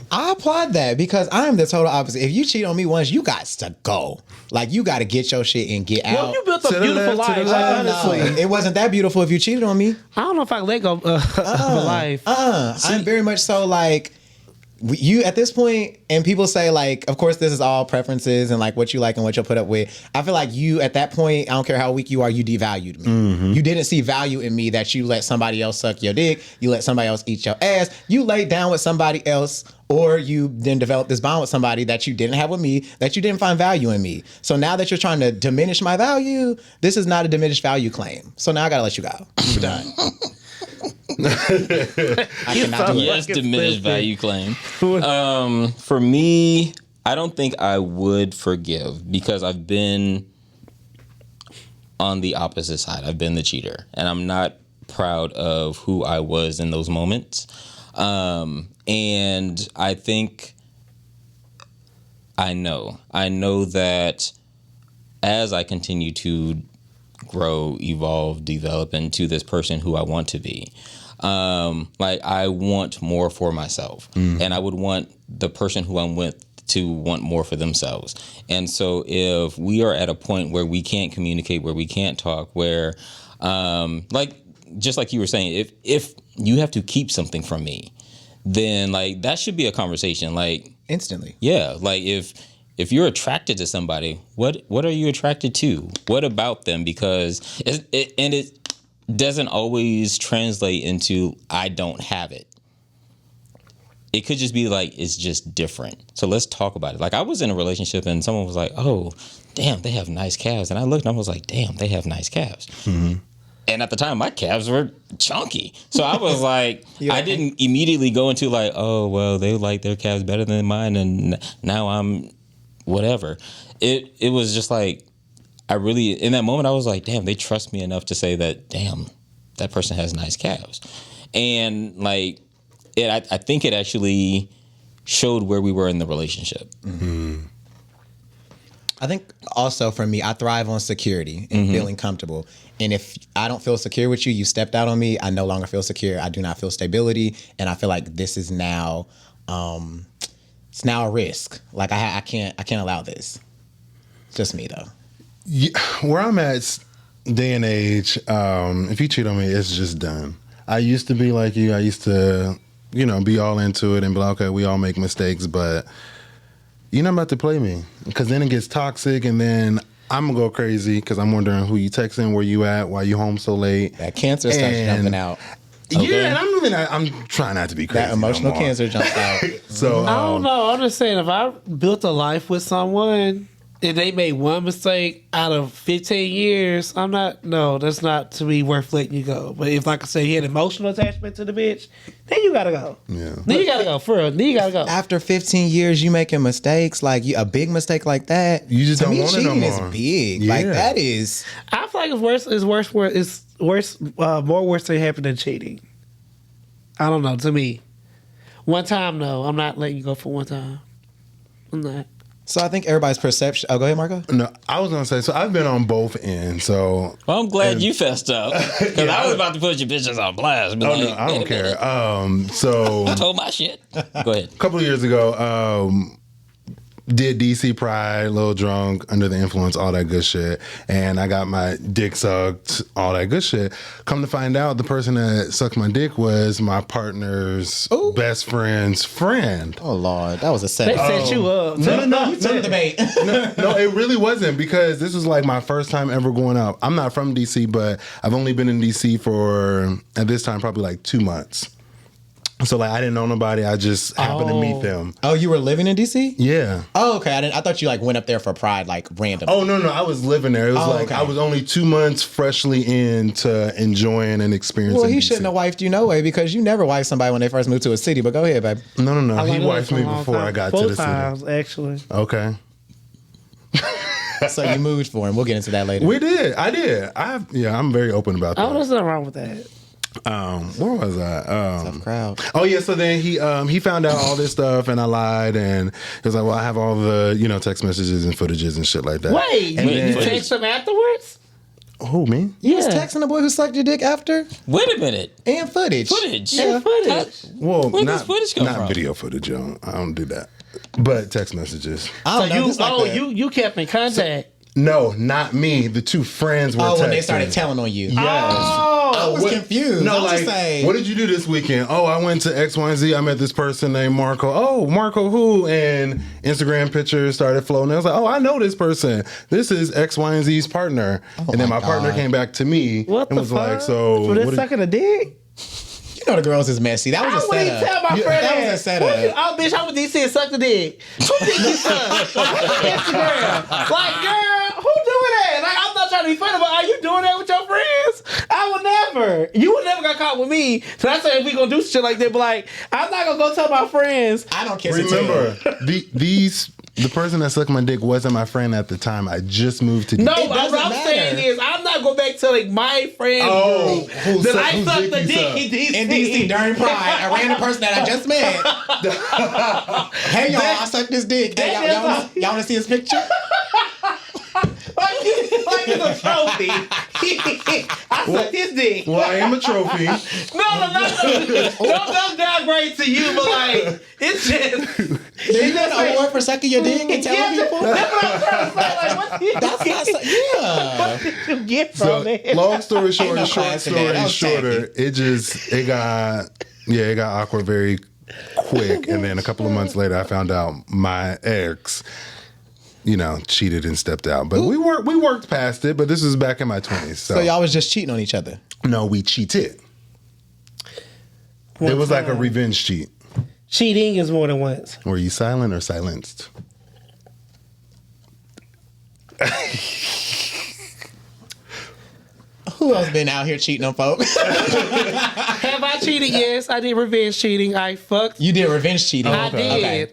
S3: I applaud that because I'm the total opposite. If you cheat on me once, you got to go. Like, you got to get your shit and get out.
S1: Well, you built a beautiful life. Honestly,
S3: it wasn't that beautiful if you cheated on me.
S1: I don't know if I let go of a life.
S3: I'm very much so like, you at this point, and people say like, of course this is all preferences and like what you like and what you'll put up with. I feel like you at that point, I don't care how weak you are, you devalued me. You didn't see value in me that you let somebody else suck your dick, you let somebody else eat your ass, you laid down with somebody else, or you then developed this bond with somebody that you didn't have with me, that you didn't find value in me. So now that you're trying to diminish my value, this is not a diminished value claim. So now I gotta let you go. We're done. I cannot do it.
S4: Yes, diminished value claim. For me, I don't think I would forgive because I've been on the opposite side. I've been the cheater, and I'm not proud of who I was in those moments. And I think I know that as I continue to grow, evolve, develop into this person who I want to be, like, I want more for myself, and I would want the person who I'm with to want more for themselves. And so if we are at a point where we can't communicate, where we can't talk, where like, just like you were saying, if you have to keep something from me, then like that should be a conversation, like
S3: instantly.
S4: Yeah, like if you're attracted to somebody, what are you attracted to? What about them? Because it doesn't always translate into I don't have it. It could just be like it's just different. So let's talk about it. Like, I was in a relationship and someone was like, "Oh, damn, they have nice calves," and I looked and I was like, "Damn, they have nice calves." And at the time, my calves were chunky. So I was like, I didn't immediately go into like, "Oh, well, they like their calves better than mine, and now I'm whatever." It was just like, I really, in that moment, I was like, damn, they trust me enough to say that, damn, that person has nice calves. And like, I think it actually showed where we were in the relationship.
S3: I think also for me, I thrive on security and feeling comfortable. And if I don't feel secure with you, you stepped out on me, I no longer feel secure. I do not feel stability. And I feel like this is now, it's now a risk. Like, I can't allow this. It's just me though.
S2: Yeah, where I'm at day and age, if you cheat on me, it's just done. I used to be like you. I used to, be all into it and be like, okay, we all make mistakes, but you're not about to play me, because then it gets toxic, and then I'm gonna go crazy because I'm wondering who you texting, where you at, why you home so late.
S3: That cancer starts jumping out.
S2: Okay. Yeah, and I'm trying not to be crazy.
S3: That emotional cancer jumps out.
S2: So
S1: I don't know. I'm just saying, if I built a life with someone and they made one mistake out of 15 years, that's not to me worth letting you go. But if, like I said, you had emotional attachment to the bitch, then you gotta go. Yeah. Then you gotta go, for real. Then you gotta go.
S3: After 15 years, you making mistakes, like a big mistake like that.
S2: You just don't want it no more.
S3: Cheating is big. Yeah. Like, that is.
S1: I feel like more worse than happened than cheating. I don't know. To me, one time, no, I'm not letting you go for one time. I'm not.
S3: So I think everybody's perception. Oh, go ahead, Marco.
S2: No, I was gonna say. So I've been on both ends. So
S4: I'm glad you fessed up, because I was about to put your bitches on blast.
S2: No, I don't care. So
S4: I told my shit. Go ahead.
S2: A couple of years ago, did DC Pride, a little drunk, under the influence, all that good shit. And I got my dick sucked, all that good shit. Come to find out, the person that sucked my dick was my partner's best friend's friend.
S3: Oh, Lord. That was a
S1: They
S3: setup.
S1: set you up.
S3: No, debate.
S2: No, it really wasn't, because this was like my first time ever going out. I'm not from DC, but I've only been in DC for, at this time, probably like 2 months. So like I didn't know nobody. I just happened to meet them.
S3: Oh, you were living in DC?
S2: Yeah.
S3: Oh, okay. I thought you like went up there for Pride like randomly.
S2: Oh no, I was living there. It was
S3: okay.
S2: I was only 2 months freshly into enjoying and experiencing.
S3: Well, he
S2: DC.
S3: shouldn't have wifed you no way, because you never wifed somebody when they first moved to a city. But go ahead, babe.
S2: No.
S1: I
S2: He
S1: learned
S2: wifed
S1: that
S2: me
S1: for a long
S2: before
S1: time.
S2: I got
S1: Both
S2: to the
S1: times,
S2: city.
S1: actually.
S2: Okay.
S3: So you moved for him. We'll get into that later.
S2: We did. I did. I'm very open about that.
S1: Oh, there's nothing wrong with that.
S2: Where was I?
S3: Tough crowd.
S2: Oh yeah, so then he found out all this stuff, and I lied, and he was like, "Well, I have all the text messages and footages and shit like that."
S1: Wait,
S2: And
S1: you
S2: then-
S1: text him afterwards?
S2: Who, me?
S3: You was texting the boy who sucked your dick after?
S4: Wait a minute.
S3: And footage.
S4: Footage.
S3: Yeah.
S1: Footage.
S2: Well,
S4: Where
S2: not
S4: does footage come
S2: not
S4: from?
S2: video footage, yo. I don't do that. But text messages.
S3: I don't know. This like
S1: you kept in contact.
S2: No, not me. The two friends were texting.
S3: when they started telling on you.
S2: Yes.
S3: I was confused.
S2: No,
S3: I was
S2: like,
S3: just saying.
S2: what did you do this weekend? Oh, I went to X, Y, and Z. I met this person named Marco. Oh, Marco who? And Instagram pictures started flowing. I was like, oh, I know this person. This is X, Y, and Z's partner. And then my partner came back to me
S1: What
S2: and
S1: the
S2: was
S1: fuck?
S2: like, so.
S1: For this
S2: what did-
S1: sucking a dick?
S3: You know the girls is messy. That was
S1: I
S3: a
S1: wouldn't
S3: setup.
S1: tell my friend
S3: That was a setup.
S1: Oh, bitch, I was DC and suck the dick. Who did you suck? Instagram. Like, girl, who doing that? Like, I'm not trying to be funny, but are you doing that with your friends? I would never. You would never got caught with me. So I said, if we gonna do shit like that, but like, I'm not gonna go tell my friends.
S3: I don't kiss
S2: Remember, the person that sucked my dick wasn't my friend at the time. I just moved to
S1: No,
S2: DC.
S1: what I'm saying is, I'm not going back to like my friend group
S2: who
S1: that
S2: suck-
S1: I
S2: whose
S1: sucked
S2: dick
S1: the
S2: you
S1: dick
S2: suck?
S3: in
S1: in DC.
S3: DC during Pride. A random person that I just met. Hey y'all, I sucked this dick. Hey, y'all want to see his picture?
S1: Like it's a trophy. I sucked his dick.
S2: Well, I am a trophy.
S1: Don't downgrade to you, but like it's just.
S3: Did you get an award for sucking your dick and telling people?
S1: That's what I'm trying to say. Like, what did
S3: That's not yeah.
S1: what did you get from
S2: So,
S1: it?
S2: long story short,
S3: no
S2: and short
S3: class in that. That
S2: story
S3: was
S2: shorter, it got awkward very quick. And then a couple of months later, I found out my ex, cheated and stepped out. But we worked past it. But this was back in my 20s.
S3: So y'all was just cheating on each other.
S2: No, we cheated. It was like a revenge cheat.
S1: Cheating is more than once.
S2: Were you silent or silenced?
S3: Who else been out here cheating on folks?
S1: Have I cheated? Yes, I did revenge cheating. I fucked.
S3: You did revenge cheating.
S1: I did.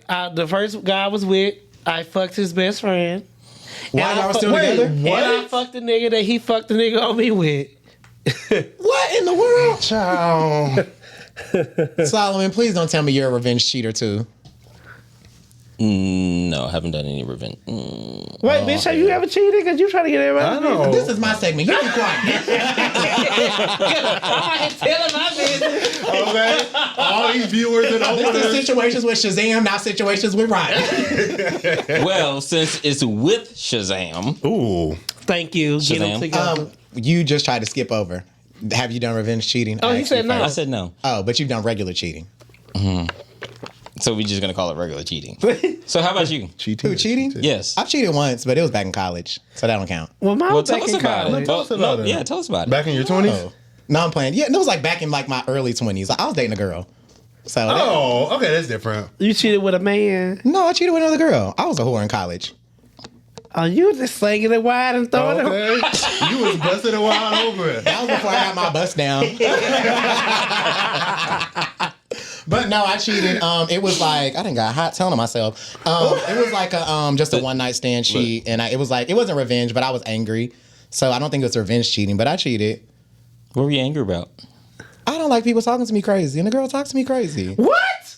S3: Okay.
S1: The first guy I was with, I fucked his best friend.
S3: While y'all were still together?
S1: And I fucked the nigga that he fucked the nigga on me with.
S3: What in the world?
S2: Ciao.
S3: Solomon, please don't tell me you're a revenge cheater too.
S4: No, I haven't done any revenge.
S1: Wait, bitch, have you ever cheated? Because you trying to get everybody.
S2: I know.
S3: This is my segment. You be quiet.
S1: I'm telling my business.
S2: Okay. All these viewers and
S3: This is
S2: owners.
S3: situations with Shazam, not situations with Rodney.
S4: Well, since it's with Shazam,
S2: Ooh.
S1: Thank you. Get them
S4: Shazam.
S1: together.
S3: You just tried to skip over. Have you done revenge cheating?
S1: Oh,
S3: I
S1: he
S3: asked you
S1: said no.
S4: I
S3: first.
S4: said no.
S3: Oh, but you've done regular cheating.
S4: So we're just gonna call it regular cheating. So how about you?
S2: Cheating.
S3: Who, cheating?
S4: Yes.
S3: I've cheated once, but it was back in college, so that don't count.
S1: Well, mine
S4: Well,
S1: was
S4: tell
S1: back
S4: us
S1: in
S4: about
S1: college.
S4: it.
S2: Tell us about it.
S4: Yeah, tell us about it.
S2: Back in your 20s?
S3: Oh. No, I'm playing. Yeah, it was like back in like my early 20s. Like, I was dating a girl. So
S2: Oh, okay, that's different.
S1: You cheated with a man.
S3: no, I cheated with another girl. I was a whore in college.
S1: Oh, you was just slinging it wide and throwing it.
S2: Okay. You was busting it wide open.
S3: That was before I got my bust down. But no, I cheated. It was like I didn't got hot telling myself. It was like a just a one night stand cheat, and it was like it wasn't revenge, but I was angry, so I don't think it was revenge cheating. But I cheated.
S4: What were you angry about?
S3: I don't like people talking to me crazy, and the girl talks to me crazy.
S1: What?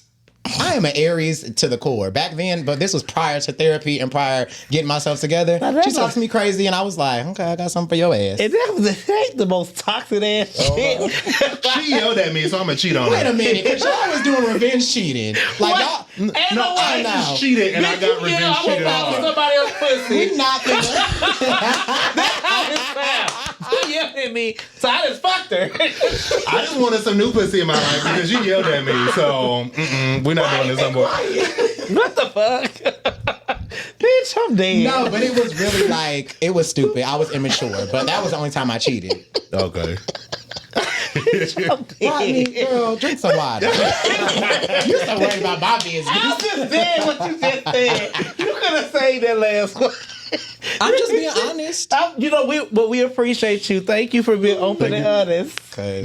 S3: I am an Aries to the core. Back then, but this was prior to therapy and prior getting myself together. She talked to me crazy, and I was like, okay, I got something for your ass.
S1: And that ain't the most toxic ass shit.
S2: She yelled at me, so I'm gonna cheat on her.
S3: Wait a minute, because y'all was doing revenge cheating. Like, y'all.
S2: I just cheated and I got revenge cheated on.
S1: Somebody else's pussy.
S3: We not finna.
S1: That's how it sounds. She yelled at me, so I just fucked her.
S2: I just wanted some new pussy in my life because you yelled at me. So we're not doing this no more.
S1: What the fuck? Bitch, I'm dead.
S3: No, but it was really like, it was stupid. I was immature, but that was the only time I cheated.
S2: Okay.
S3: Rodney, girl, drink some water. You're so worried about my business.
S1: I just said what you just said. You could have said that last one.
S3: I'm just being honest.
S1: We appreciate you. Thank you for being open and honest.
S3: Okay.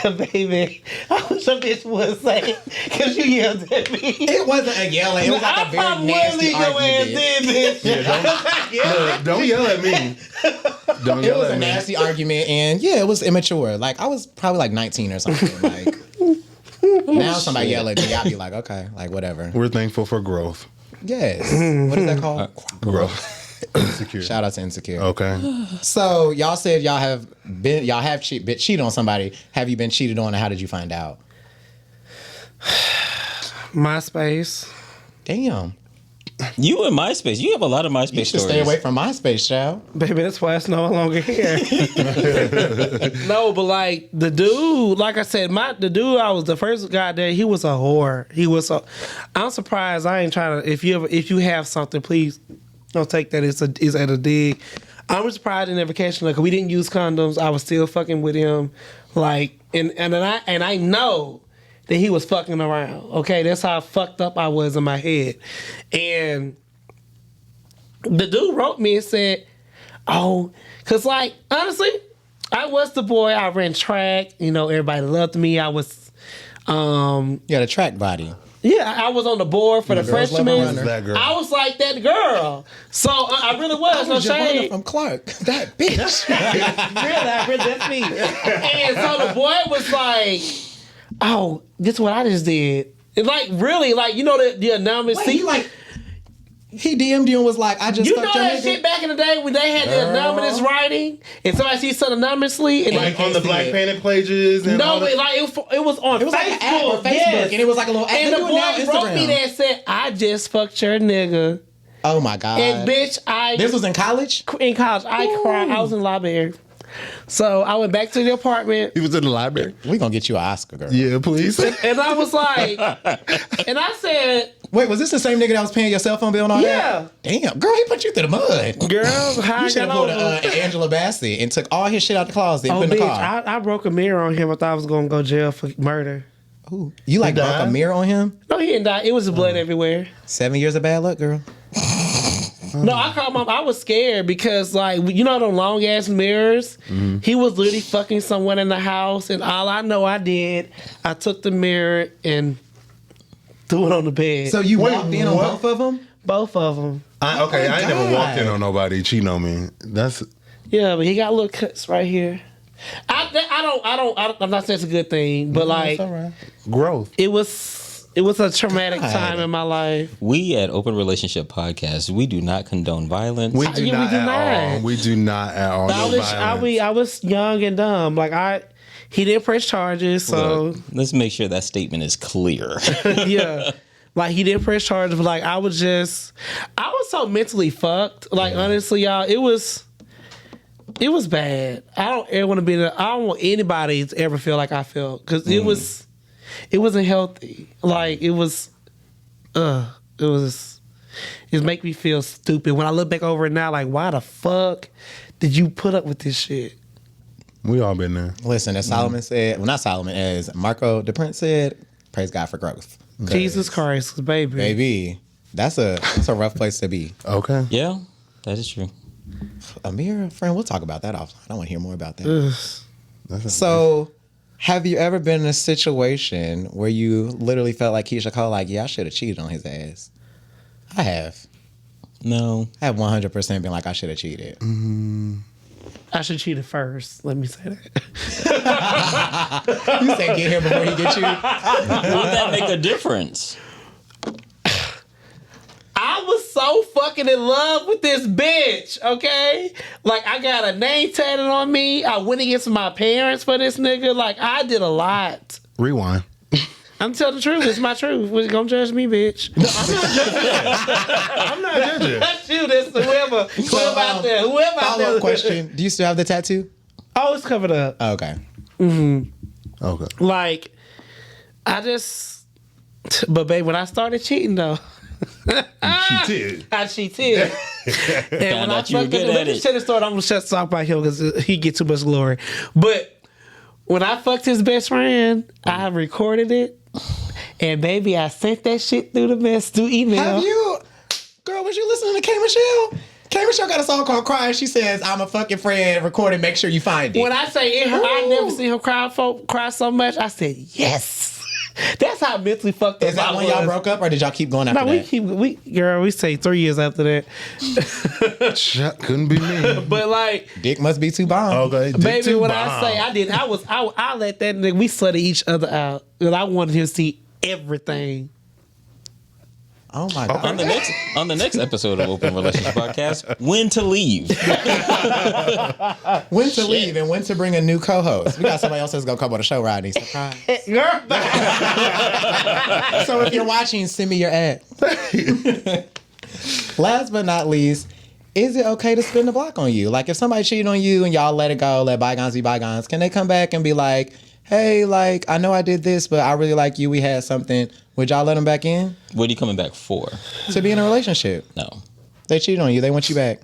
S1: Cause baby, I wish a bitch would say, cause you yelled at me.
S3: It wasn't a yelling. It was like a very nasty argument.
S2: Don't yell at me. Don't
S3: It
S2: yell
S3: was
S2: at
S3: a
S2: me.
S3: nasty argument, and yeah, it was immature. Like I was probably like 19 or something. Like now, somebody yell at me, I'll be like, okay, like whatever.
S2: We're thankful for growth.
S3: Yes. What is that called?
S2: Growth. Insecure.
S3: Shout out to Insecure.
S2: Okay.
S3: So y'all said y'all have been cheated on somebody. Have you been cheated on, and how did you find out?
S1: MySpace.
S3: Damn.
S4: You in MySpace. You have a lot of MySpace
S3: You should
S4: stories.
S3: stay away from MySpace, child.
S1: Baby, that's why it's no longer here. No, but like the dude, like I said, the dude I was the first guy there, he was a whore. I'm surprised I ain't trying to, if you have something, please don't take that it's at a dig. I'm surprised in the vacation, like we didn't use condoms. I was still fucking with him. Like and I know that he was fucking around. Okay, that's how fucked up I was in my head. And the dude wrote me and said, oh, because like, honestly, I was the boy. I ran track. Everybody loved me. I was...
S3: You had a track body.
S1: Yeah, I was on the board for the freshmen.
S2: That girl.
S1: I was like that girl. So I really was. No shade.
S3: From Clark. That bitch.
S1: Really, that's me. And so the boy was like, oh, this is what I just did. It's like, really, like, the anonymous...
S3: He DM'd you and was like, I just fucked your
S1: that
S3: nigga.
S1: shit back in the day when they had the anonymous writing and somebody sees something anonymously and
S2: Like on the Black Panic pages and all that.
S1: it was on
S3: It was
S1: Facebook.
S3: like an ad for Facebook,
S1: yes.
S3: and it was like a little ad.
S1: And
S3: They
S1: the
S3: do it now on
S1: boy wrote me
S3: Instagram.
S1: that said, I just fucked your nigga.
S3: Oh my God.
S1: And bitch,
S3: This was in college?
S1: in college, I cried. I was in the library. So I went back to the apartment.
S2: He was in the library.
S3: We gonna get you an Oscar, girl.
S2: Yeah, please.
S1: And I was like, and I said,
S3: Wait, was this the same nigga that was paying your cell phone bill and all that? Damn, girl, he put you through the mud.
S1: girl, how
S3: You
S1: I
S3: should have
S1: got
S3: pulled
S1: over.
S3: Angela Bassett and took all his shit out the closet and
S1: Oh,
S3: put in the
S1: bitch,
S3: car.
S1: I broke a mirror on him. I thought I was going to go to jail for murder.
S3: Ooh. You like broke a
S2: died?
S3: mirror on him?
S1: No, he didn't die. It was blood everywhere.
S3: 7 years of bad luck, girl.
S1: No, I called mom. I was scared because, like, them long ass mirrors. He was literally fucking someone in the house, and all I know I did, I took the mirror and threw it on the bed.
S3: So you walked in on both of them?
S1: Both of them.
S2: I ain't never walked in on nobody cheating on me. That's
S1: Yeah, but he got little cuts right here. I'm not saying it's a good thing, but like,
S3: That's all right.
S2: growth.
S1: it was a traumatic time in my life.
S4: We at Open Relationship Podcast, we do not condone violence.
S2: We do not at all. We do not at all. No violence.
S1: I was young and dumb. Like he didn't press charges, so
S4: Look, let's make sure that statement is clear.
S1: yeah. Like he didn't press charges, but like I was so mentally fucked. Like honestly, y'all, it was bad. I don't ever want to be I don't want anybody to ever feel like I felt because it wasn't healthy. Like it make me feel stupid when I look back over it now. Like why the fuck did you put up with this shit?
S2: We all been there.
S3: Listen, as Solomon said, well, not Solomon, as Marco DePrence said, praise God for growth.
S1: Jesus Christ, baby.
S3: Baby, that's a rough place to be.
S2: Okay.
S4: Yeah, that is true.
S3: Amira, friend, we'll talk about that offline. I want to hear more about that.
S1: Ugh.
S3: So, have you ever been in a situation where you literally felt like Keisha Cole, like, yeah, I should have cheated on his ass? I have.
S4: No.
S3: I have 100% been like, I should have cheated.
S1: I should cheat it first. Let me say that.
S3: You say get here before he get you?
S4: Would that make a difference?
S1: so fucking in love with this bitch, okay? Like, I got a name tatted on me. I went against my parents for this nigga. Like, I did a lot.
S2: Rewind.
S1: I'm telling the truth. It's my truth. Don't judge me, bitch.
S2: No, I'm not judging. I'm not judging.
S1: That's you. That's whoever out there. Whoever out there.
S3: Follow-up question. Do you still have the tattoo?
S1: Oh, it's covered up.
S3: Oh, okay.
S2: Okay.
S1: Like, but babe, when I started cheating though,
S2: She did.
S1: I cheated. And when I
S4: out you were
S1: fucked
S4: good
S1: up,
S4: at
S1: let me
S4: it.
S1: tell the story. I'm gonna shut talk about him because he get too much glory. But when I fucked his best friend, I recorded it, and baby, I sent that shit through email.
S3: Have you, girl? Was you listening to K Michelle? K Michelle got a song called "Cry." She says, "I'm a fucking friend. Record it. Make sure you find it."
S1: When I say I never seen her cry so much, I said yes. That's how mentally fucked up.
S3: Is that when y'all broke up, or did y'all keep going after that?
S1: We say 3 years after that.
S2: Couldn't be me.
S1: But like,
S3: Dick must be too bomb.
S2: Okay,
S1: baby, when I say I did, I let that nigga. We slutted each other out because I wanted him to see everything.
S3: Oh my god!
S4: On the next episode of Open Relationship Podcast, when to leave.
S3: When to leave and when to bring a new co-host. We got somebody else that's gonna come on the show, Rodney. Surprise.
S1: Girl.
S3: So if you're watching, send me your ad. Last but not least, is it okay to spin the block on you? Like if somebody cheated on you and y'all let it go, let bygones be bygones, can they come back and be like, hey, like, I know I did this, but I really like you. We had something. Would y'all let them back in?
S4: What are you coming back for?
S3: To be in a relationship.
S4: No.
S3: They cheated on you. They want you back.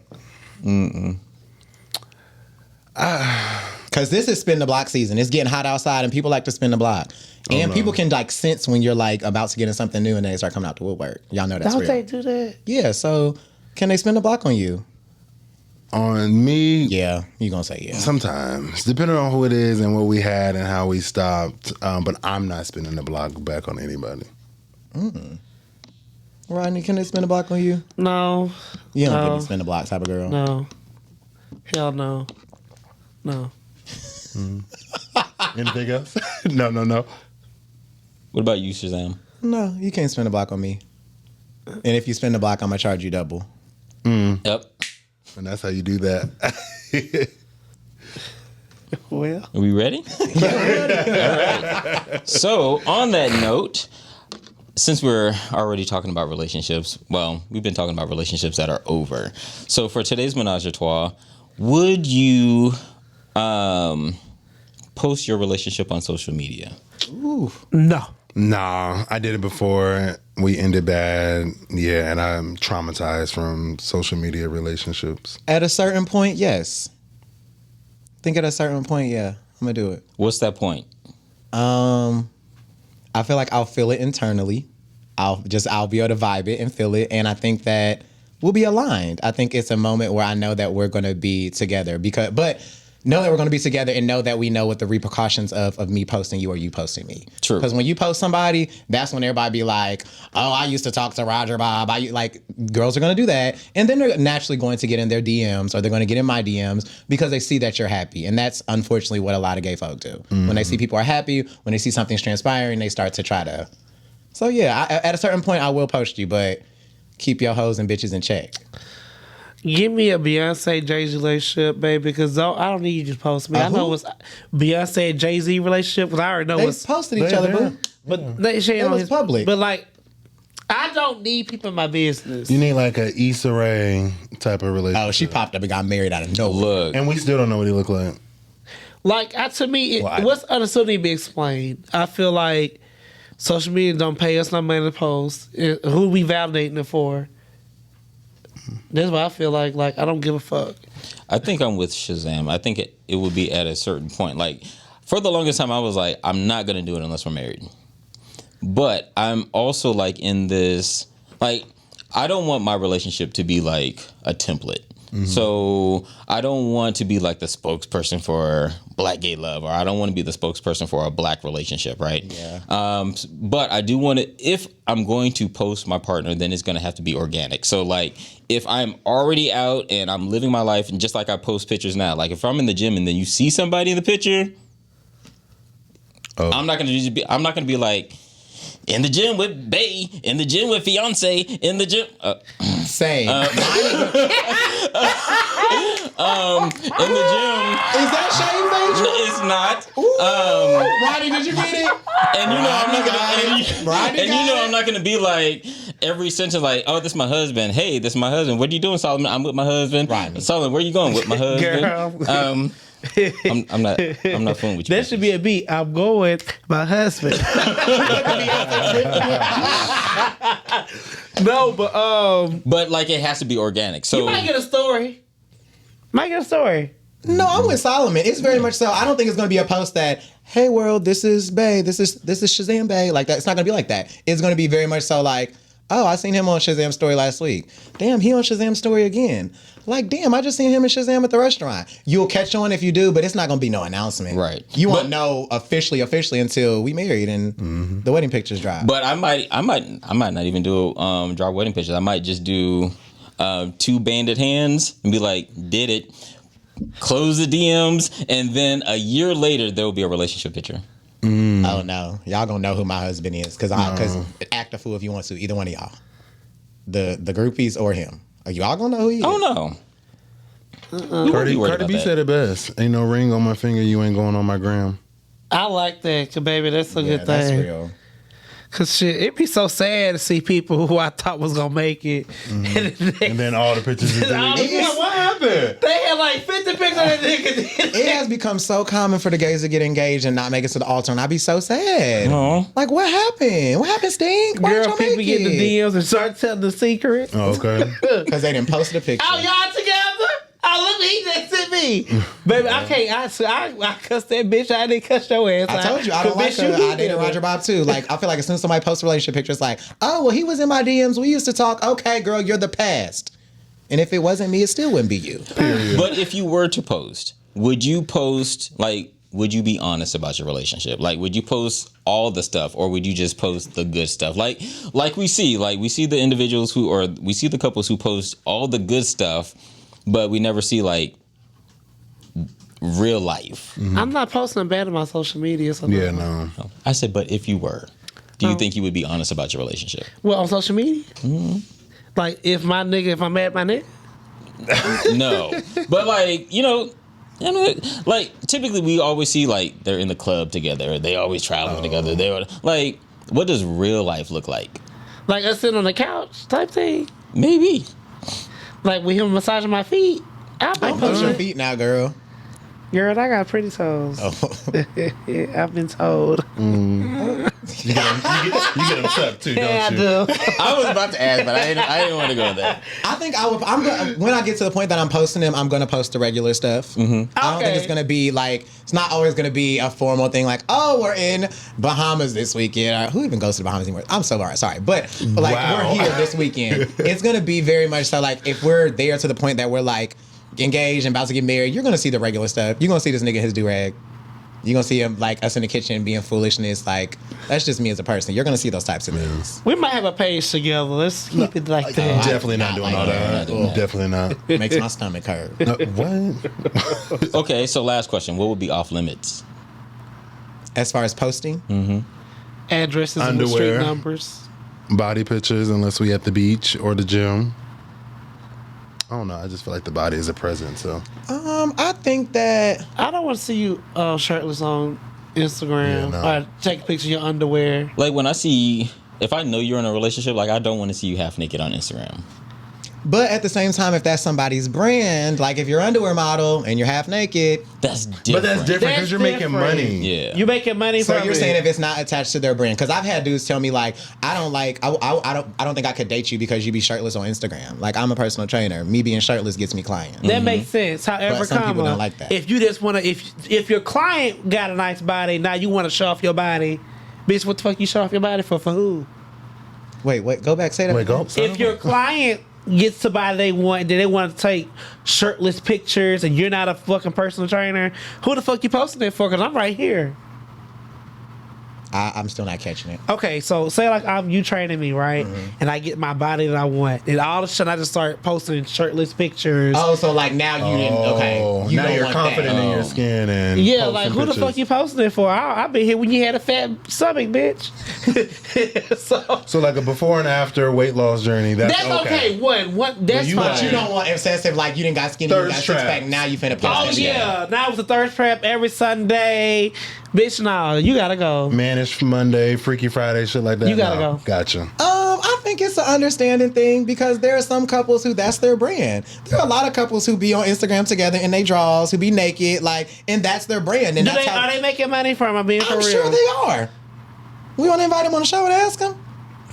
S3: Because this is spin the block season. It's getting hot outside and people like to spin the block. And people can like sense when you're like about to get in something new and they start coming out the woodwork. Y'all know that's
S1: Don't
S3: real.
S1: they do that?
S3: Yeah, so can they spin the block on you?
S2: On me,
S3: Yeah, you gonna say yeah.
S2: sometimes, depending on who it is and what we had and how we stopped. But I'm not spinning the block back on anybody.
S3: Rodney, can they spin the block on you?
S1: No.
S3: You don't
S1: No.
S3: give me spin the block type of girl.
S1: No. Hell no. No.
S2: Anything else? No.
S4: What about you, Shazam?
S3: No, you can't spin the block on me. And if you spin the block, I'm gonna charge you double.
S4: Yep.
S2: And that's how you do that.
S1: Well.
S4: Are we ready? All right. So, on that note, since we're already talking about relationships, well, we've been talking about relationships that are over. So, for today's menage a trois, would you post your relationship on social media?
S3: Ooh.
S1: No.
S2: Nah, I did it before. We ended bad. Yeah, and I'm traumatized from social media relationships.
S3: At a certain point, yes. Think at a certain point, yeah, I'm gonna do it.
S4: What's that point?
S3: I feel like I'll feel it internally. I'll be able to vibe it and feel it, and I think that we'll be aligned. I think it's a moment where I know that we're gonna be together but know that we're going to be together and know that we know what the repercussions of me posting you or you posting me.
S4: True.
S3: Because when you post somebody, that's when everybody be like, oh, I used to talk to Roger Bob. Like, girls are going to do that. And then they're naturally going to get in their DMs or they're going to get in my DMs because they see that you're happy. And that's unfortunately what a lot of gay folk do. Mm-hmm. When they see people are happy, when they see something's transpiring, they start to try to. So, yeah, at a certain point, I will post you, but keep your hoes and bitches in check.
S1: Give me a Beyonce Jay-Z relationship, baby, because I don't need you to post me. I know it's Beyonce and Jay-Z relationship, because I already know
S3: They
S1: what's
S3: posted each other, boo.
S1: But they share
S3: It
S1: on
S3: was
S1: his
S3: public.
S1: But like, I don't need people in my business.
S2: You need like a Issa Rae type of relationship.
S3: Oh, she popped up and got married out of nowhere.
S4: Look.
S2: And we still don't know what he looked like.
S1: Like, to me, what's understood need to be explained. I feel like social media don't pay us no money to post. Who we validating it for? That's what I feel like. Like, I don't give a fuck.
S4: I think I'm with Shazam. I think it would be at a certain point. Like, for the longest time, I was like, I'm not going to do it unless we're married. But I'm also like in this, like, I don't want my relationship to be like a template. Mm-hmm. So I don't want to be like the spokesperson for black gay love, or I don't want to be the spokesperson for a black relationship, right?
S3: Yeah.
S4: But I do want to, if I'm going to post my partner, then it's going to have to be organic. So like if I'm already out and I'm living my life, and just like I post pictures now, like if I'm in the gym and then you see somebody in the picture, I'm not going to be like, in the gym with bae, in the gym with fiance, in the gym.
S3: Same.
S4: In the gym.
S3: Is that shame, Major?
S4: It's not.
S3: Rodney, did you get it?
S4: And you know I'm not gonna.
S3: Rodney
S4: And you know I'm not gonna be like every sentence like, oh, this is my husband. Hey, this is my husband. What are you doing, Solomon? I'm with my husband.
S3: Rodney.
S4: Solomon, where you going with my husband?
S1: Girl.
S4: I'm not fooling with you.
S1: That should be a beat. I'm going with my husband. No,
S4: But like it has to be organic. So
S1: you might get a story.
S3: No, I'm with Solomon. It's very much so. I don't think it's going to be a post that, hey world, this is Bae, this is Shazam Bae. Like that. It's not going to be like that. It's going to be very much so like, oh, I seen him on Shazam story last week. Damn, he on Shazam story again. Like, damn, I just seen him and Shazam at the restaurant. You'll catch on if you do, but it's not going to be no announcement.
S4: Right.
S3: You won't know officially until we married and the wedding pictures drop.
S4: But I might not even do draw wedding pictures. I might just do 2 banded hands and be like, did it. Close the DMs, and then a year later there will be a relationship picture.
S3: Oh no, y'all gonna know who my husband is because act a fool if you want to. Either one of y'all, the groupies or him. Are you all gonna know who he is?
S4: Oh no.
S2: Cardi B said it best. Ain't no ring on my finger. You ain't going on my gram.
S1: I like that, 'cause baby, that's a good
S3: that's
S1: thing.
S3: real.
S1: Cause shit, it'd be so sad to see people who I thought was gonna make it,
S2: And then all the pictures is deleted.
S3: What happened?
S1: They had like 50 pictures of that nigga.
S3: It has become so common for the gays to get engaged and not make it to the altar, and I'd be so sad.
S4: Aw.
S3: Like, what happened? What happened, Stink? Why
S1: Girl,
S3: didn't y'all
S1: people
S3: make
S1: get the
S3: it?
S1: DMs and start telling the secret.
S2: Oh, okay.
S3: Because they didn't post the picture.
S1: Oh, y'all together? Oh, look, he just sent me. Baby, I can't. I cussed that bitch. I didn't cuss your ass.
S3: I told you, I don't like her. I dated Roger Bob too. Like, I feel like as soon as somebody posts a relationship picture, it's like, oh, well, he was in my DMs. We used to talk. Okay, girl, you're the past. And if it wasn't me, it still wouldn't be you.
S2: Period.
S4: But if you were to post, would you be honest about your relationship? Like, would you post all the stuff, or would you just post the good stuff? Like we see the individuals we see the couples who post all the good stuff, but we never see like real life.
S2: Mm-hmm.
S1: I'm not posting bad on my social media. So
S2: Yeah, no.
S4: I said, but if you were, do you think you would be honest about your relationship?
S1: Well, on social media? Mm-hmm. Like, if I'm mad at my nigga?
S4: No. But like, like typically we always see like they're in the club together. They always travel together. Like, what does real life look like?
S1: Like us sitting on the couch type thing?
S4: Maybe.
S1: Like with him massaging my feet? I might
S3: Don't
S1: post
S3: post your
S1: it.
S3: feet now, girl.
S1: Girl, I got pretty toes.
S3: Oh.
S1: I've been told.
S2: You get them sucked too,
S1: Yeah, I
S2: don't you?
S1: do.
S4: I was about to ask, but I didn't want to go there.
S3: I think when I get to the point that I'm posting them, I'm gonna post the regular stuff. Mm-hmm. I don't think it's gonna be like, it's not always gonna be a formal thing like, oh, we're in Bahamas this weekend. Who even goes to the Bahamas anymore? I'm so sorry, but like we're here this weekend. It's gonna be very much so like if we're there to the point that we're like engaged and about to get married, you're gonna see the regular stuff. You're gonna see this nigga in his do-rag. You're gonna see him like us in the kitchen being foolishness. Like, that's just me as a person. You're gonna see those types of things.
S1: We might have a page together. Let's keep it like that.
S2: Definitely not doing all that. Definitely not.
S3: Makes my stomach hurt.
S2: What?
S4: Okay, so last question. What would be off limits?
S3: As far as posting,
S1: Addresses and
S2: Underwear.
S1: street numbers.
S2: Body pictures, unless we at the beach or the gym. I don't know. I just feel like the body is a present. So
S3: I think that
S1: I don't want to see you shirtless on Instagram.
S2: Yeah, no.
S1: Or take a picture of your underwear.
S4: Like if I know you're in a relationship, like I don't want to see you half naked on Instagram.
S3: But at the same time, if that's somebody's brand, like if you're an underwear model and you're half naked,
S4: That's different.
S2: But that's different because
S1: That's
S2: you're making
S1: different.
S2: money.
S4: Yeah.
S1: You making money
S3: so
S1: from
S3: you're
S1: it.
S3: saying if it's not attached to their brand? Because I've had dudes tell me like, I don't think I could date you because you be shirtless on Instagram. Like, I'm a personal trainer. Me being shirtless gets me clients.
S1: That makes sense. However,
S3: But some people don't like that.
S1: If you just want to, if your client got a nice body, now you want to show off your body, bitch. What the fuck you show off your body for? For who?
S3: Wait, go back. Say that.
S2: Wait, go.
S1: If your client gets the body they want, then they want to take shirtless pictures, and you're not a fucking personal trainer, who the fuck you posting it for? Because I'm right here.
S3: I'm still not catching it.
S1: Okay, so say like you training me, right? And I get my body that I want, and all of a sudden I just start posting shirtless pictures.
S3: Oh, so like now you didn't. Okay, you
S2: now
S3: don't
S2: you're
S3: want
S2: confident
S3: that.
S2: in your skin and
S1: Yeah, like who the
S2: pictures.
S1: fuck you posting it for? I've been here when you had a fat stomach, bitch.
S2: So like a before and after weight loss journey. That's
S1: okay. One, that's
S2: you
S1: fine.
S3: But you don't want excessive. Like you didn't got skinny, you got
S2: Thirst
S3: six
S2: trap.
S3: pack. Now you finna post.
S1: Oh
S3: that
S1: yeah,
S3: shit.
S1: now it's a thirst trap every Sunday, bitch. No, you gotta go.
S2: Manish Monday, Freaky Friday, shit like that.
S1: You gotta
S2: No.
S1: go.
S2: Gotcha.
S3: I think it's an understanding thing because there are some couples who that's their brand. There are a lot of couples who be on Instagram together in they draws, who be naked, like, and that's their brand. And that's
S1: Are they making money from it? Being for
S3: I'm
S1: real?
S3: sure they are. We want to invite them on the show and ask them.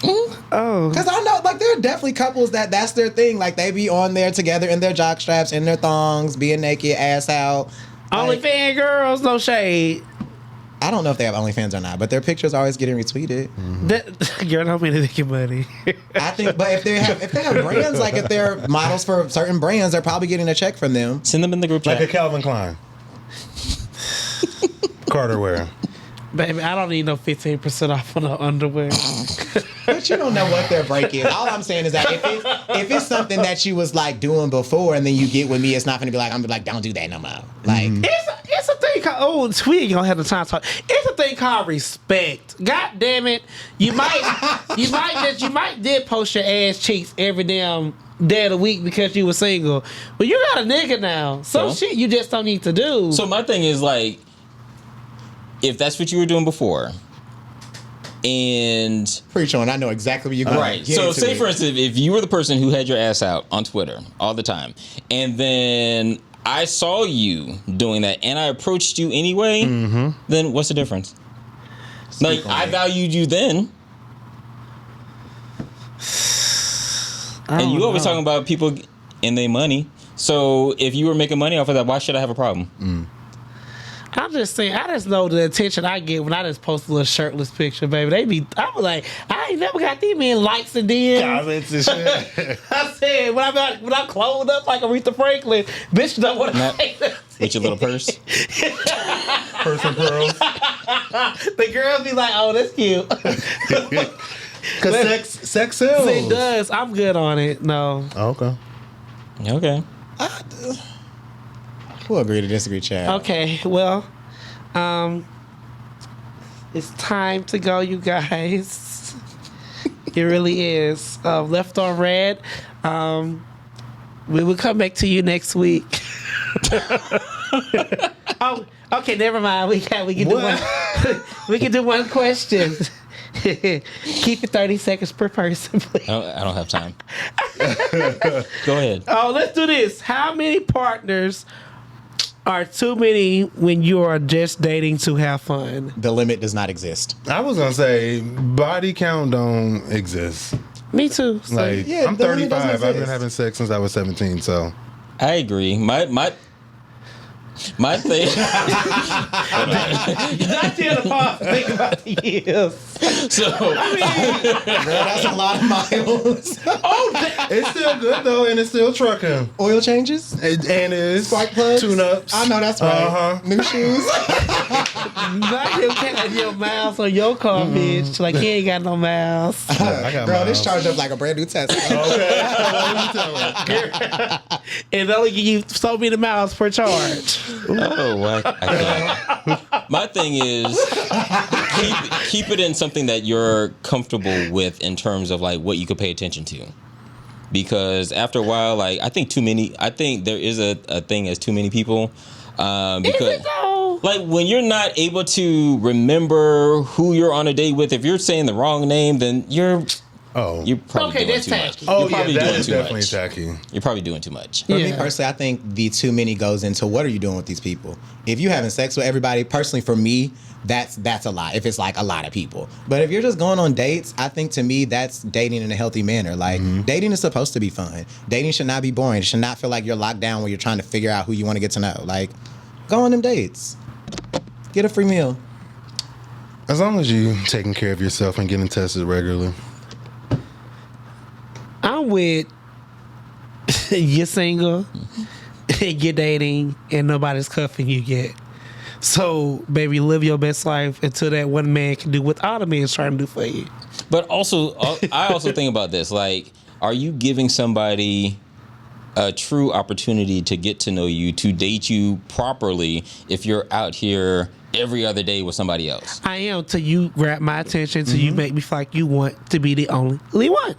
S1: Oh,
S3: Because I know, like, there are definitely couples that's their thing. Like, they be on there together in their jock straps, in their thongs, being naked, ass out.
S1: only
S3: Like,
S1: fan girls, no shade.
S3: I don't know if they have OnlyFans or not, but their pictures are always getting retweeted.
S1: That girl don't mean to making money.
S3: I think, but if they have brands, like if they're models for certain brands, they're probably getting a check from them.
S4: Send them in the group chat.
S2: Like a Calvin Klein. Carter wear.
S1: Baby, I don't need no 15% off on the underwear.
S3: But you don't know what their break is. All I'm saying is that if it's something that you was like doing before and then you get with me, it's not gonna be like, I'm gonna be like, don't do that no more. Like,
S1: It's a thing called, we ain't gonna have the time to talk. It's a thing called respect. God damn it. You might did post your ass cheeks every damn day of the week because you were single. But you got a nigga now. Some
S4: So?
S1: shit you just don't need to do.
S4: So my thing is like, if that's what you were doing before, and
S3: preach on. I know exactly what you're going.
S4: right. So say for instance, if you were the person who had your ass out on Twitter all the time, and then I saw you doing that, and I approached you anyway, then what's the difference? Like I valued you then, and you always talking about people and their money. So if you were making money off of that, why should I have a problem?
S1: I'm just saying, I just know the attention I get when I just post a little shirtless picture, baby. I was like, I ain't never got these men likes and DMs.
S2: Comments and shit.
S1: I said, when I'm clothed up like Aretha Franklin, bitch don't want to say that.
S4: With your little purse.
S2: Purse and pearls.
S1: The girls be like, oh, that's cute.
S2: Because sex sells.
S1: It does. I'm good on it. No.
S2: Oh, okay.
S4: Okay.
S3: We'll agree to disagree, Chad.
S1: Okay, well, it's time to go, you guys. It really is. Left on red. We will come back to you next week. Oh, okay, never mind. We can do one. We can do one question. Keep it 30 seconds per person, please.
S4: I don't have time. Go ahead.
S1: Oh, let's do this. How many partners are too many when you are just dating to have fun?
S3: The limit does not exist.
S2: I was going to say, body count don't exist.
S1: Me too. So,
S2: Like,
S3: yeah,
S2: I'm
S3: the limit
S2: 35.
S3: doesn't
S2: I've been
S3: exist.
S2: having sex since I was 17, so.
S4: I agree. My thing.
S1: not the other part. Think about the years.
S4: So
S3: Girl, that's a lot of miles.
S2: It's still good, though, and it's still trucking.
S3: Oil changes?
S2: And it's
S3: Spark plugs?
S2: tune-ups.
S3: I know that's right.
S2: Uh-huh.
S3: New shoes?
S1: Not him counting your miles on your car, bitch. Like he ain't got no miles.
S2: I got
S3: Girl, this
S2: miles.
S3: charged up like a brand new Tesla.
S1: And they only give you so many miles per charge.
S4: oh, I can't. My thing is keep it in something that you're comfortable with in terms of like what you could pay attention to. Because after a while, like I think there is a thing as too many people. Because
S1: Is it though?
S4: like when you're not able to remember who you're on a date with, if you're saying the wrong name, then you're probably
S1: Okay,
S4: doing
S1: that's
S4: too
S1: tacky.
S4: much.
S2: Oh,
S4: You're
S2: yeah,
S4: probably
S2: that
S4: doing
S2: is
S4: too
S2: definitely
S4: much.
S2: tacky.
S4: You're probably doing too much.
S3: For me
S1: Yeah.
S3: personally, I think the too many goes into what are you doing with these people? If you're having sex with everybody, personally for me, that's a lot. If it's like a lot of people. But if you're just going on dates, I think to me that's dating in a healthy manner. Like dating is supposed to be fun. Dating should not be boring. It should not feel like you're locked down where you're trying to figure out who you want to get to know. Like go on them dates. Get a free meal.
S2: As long as you taking care of yourself and getting tested regularly.
S1: I'm with you're single, you're dating, and nobody's cuffing you yet. So, baby, live your best life until that one man can do what all the men trying to do for you.
S4: But also, I also think about this. Like, are you giving somebody a true opportunity to get to know you, to date you properly, if you're out here every other day with somebody else?
S1: I am, till you grab my attention, till you make me feel like you want to be the only one.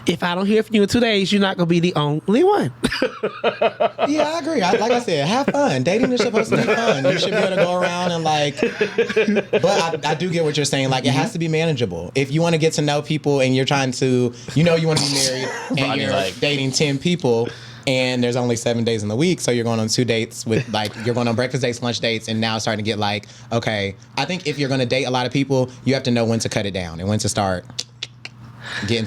S1: If I don't hear from you in 2 days, you're not going to be the only one.
S3: Yeah, I agree. Like I said, have fun. Dating is supposed to be fun. You should be able to go around and like, but I do get what you're saying. Like, it has to be manageable. If you want to get to know people and you're trying to, you want to be married and you're dating 10 people and there's only 7 days in the week, so you're going on 2 dates with like, you're going on breakfast dates, lunch dates, and now starting to get like, okay, I think if you're going to date a lot of people, you have to know when to cut it down and when to start getting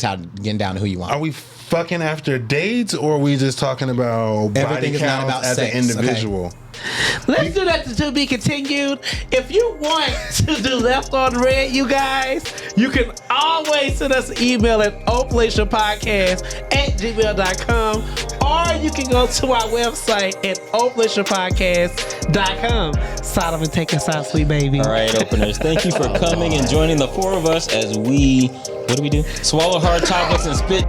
S3: down to who you want.
S2: Are we fucking after dates, or are we just talking about
S3: everything
S2: body
S3: is not
S2: counts
S3: about
S2: as
S3: sex,
S2: an individual?
S3: okay?
S1: Let's do that to be continued. If you want to do Left on Red, you guys, you can always send us an email at openrelationshippodcast@gmail.com, or you can go to our website at openrelationshippodcast.com. Sign up and take us out, sweet baby.
S4: All right, openers, thank you for coming and joining the four of us as we, what do? Swallow hard topics and spit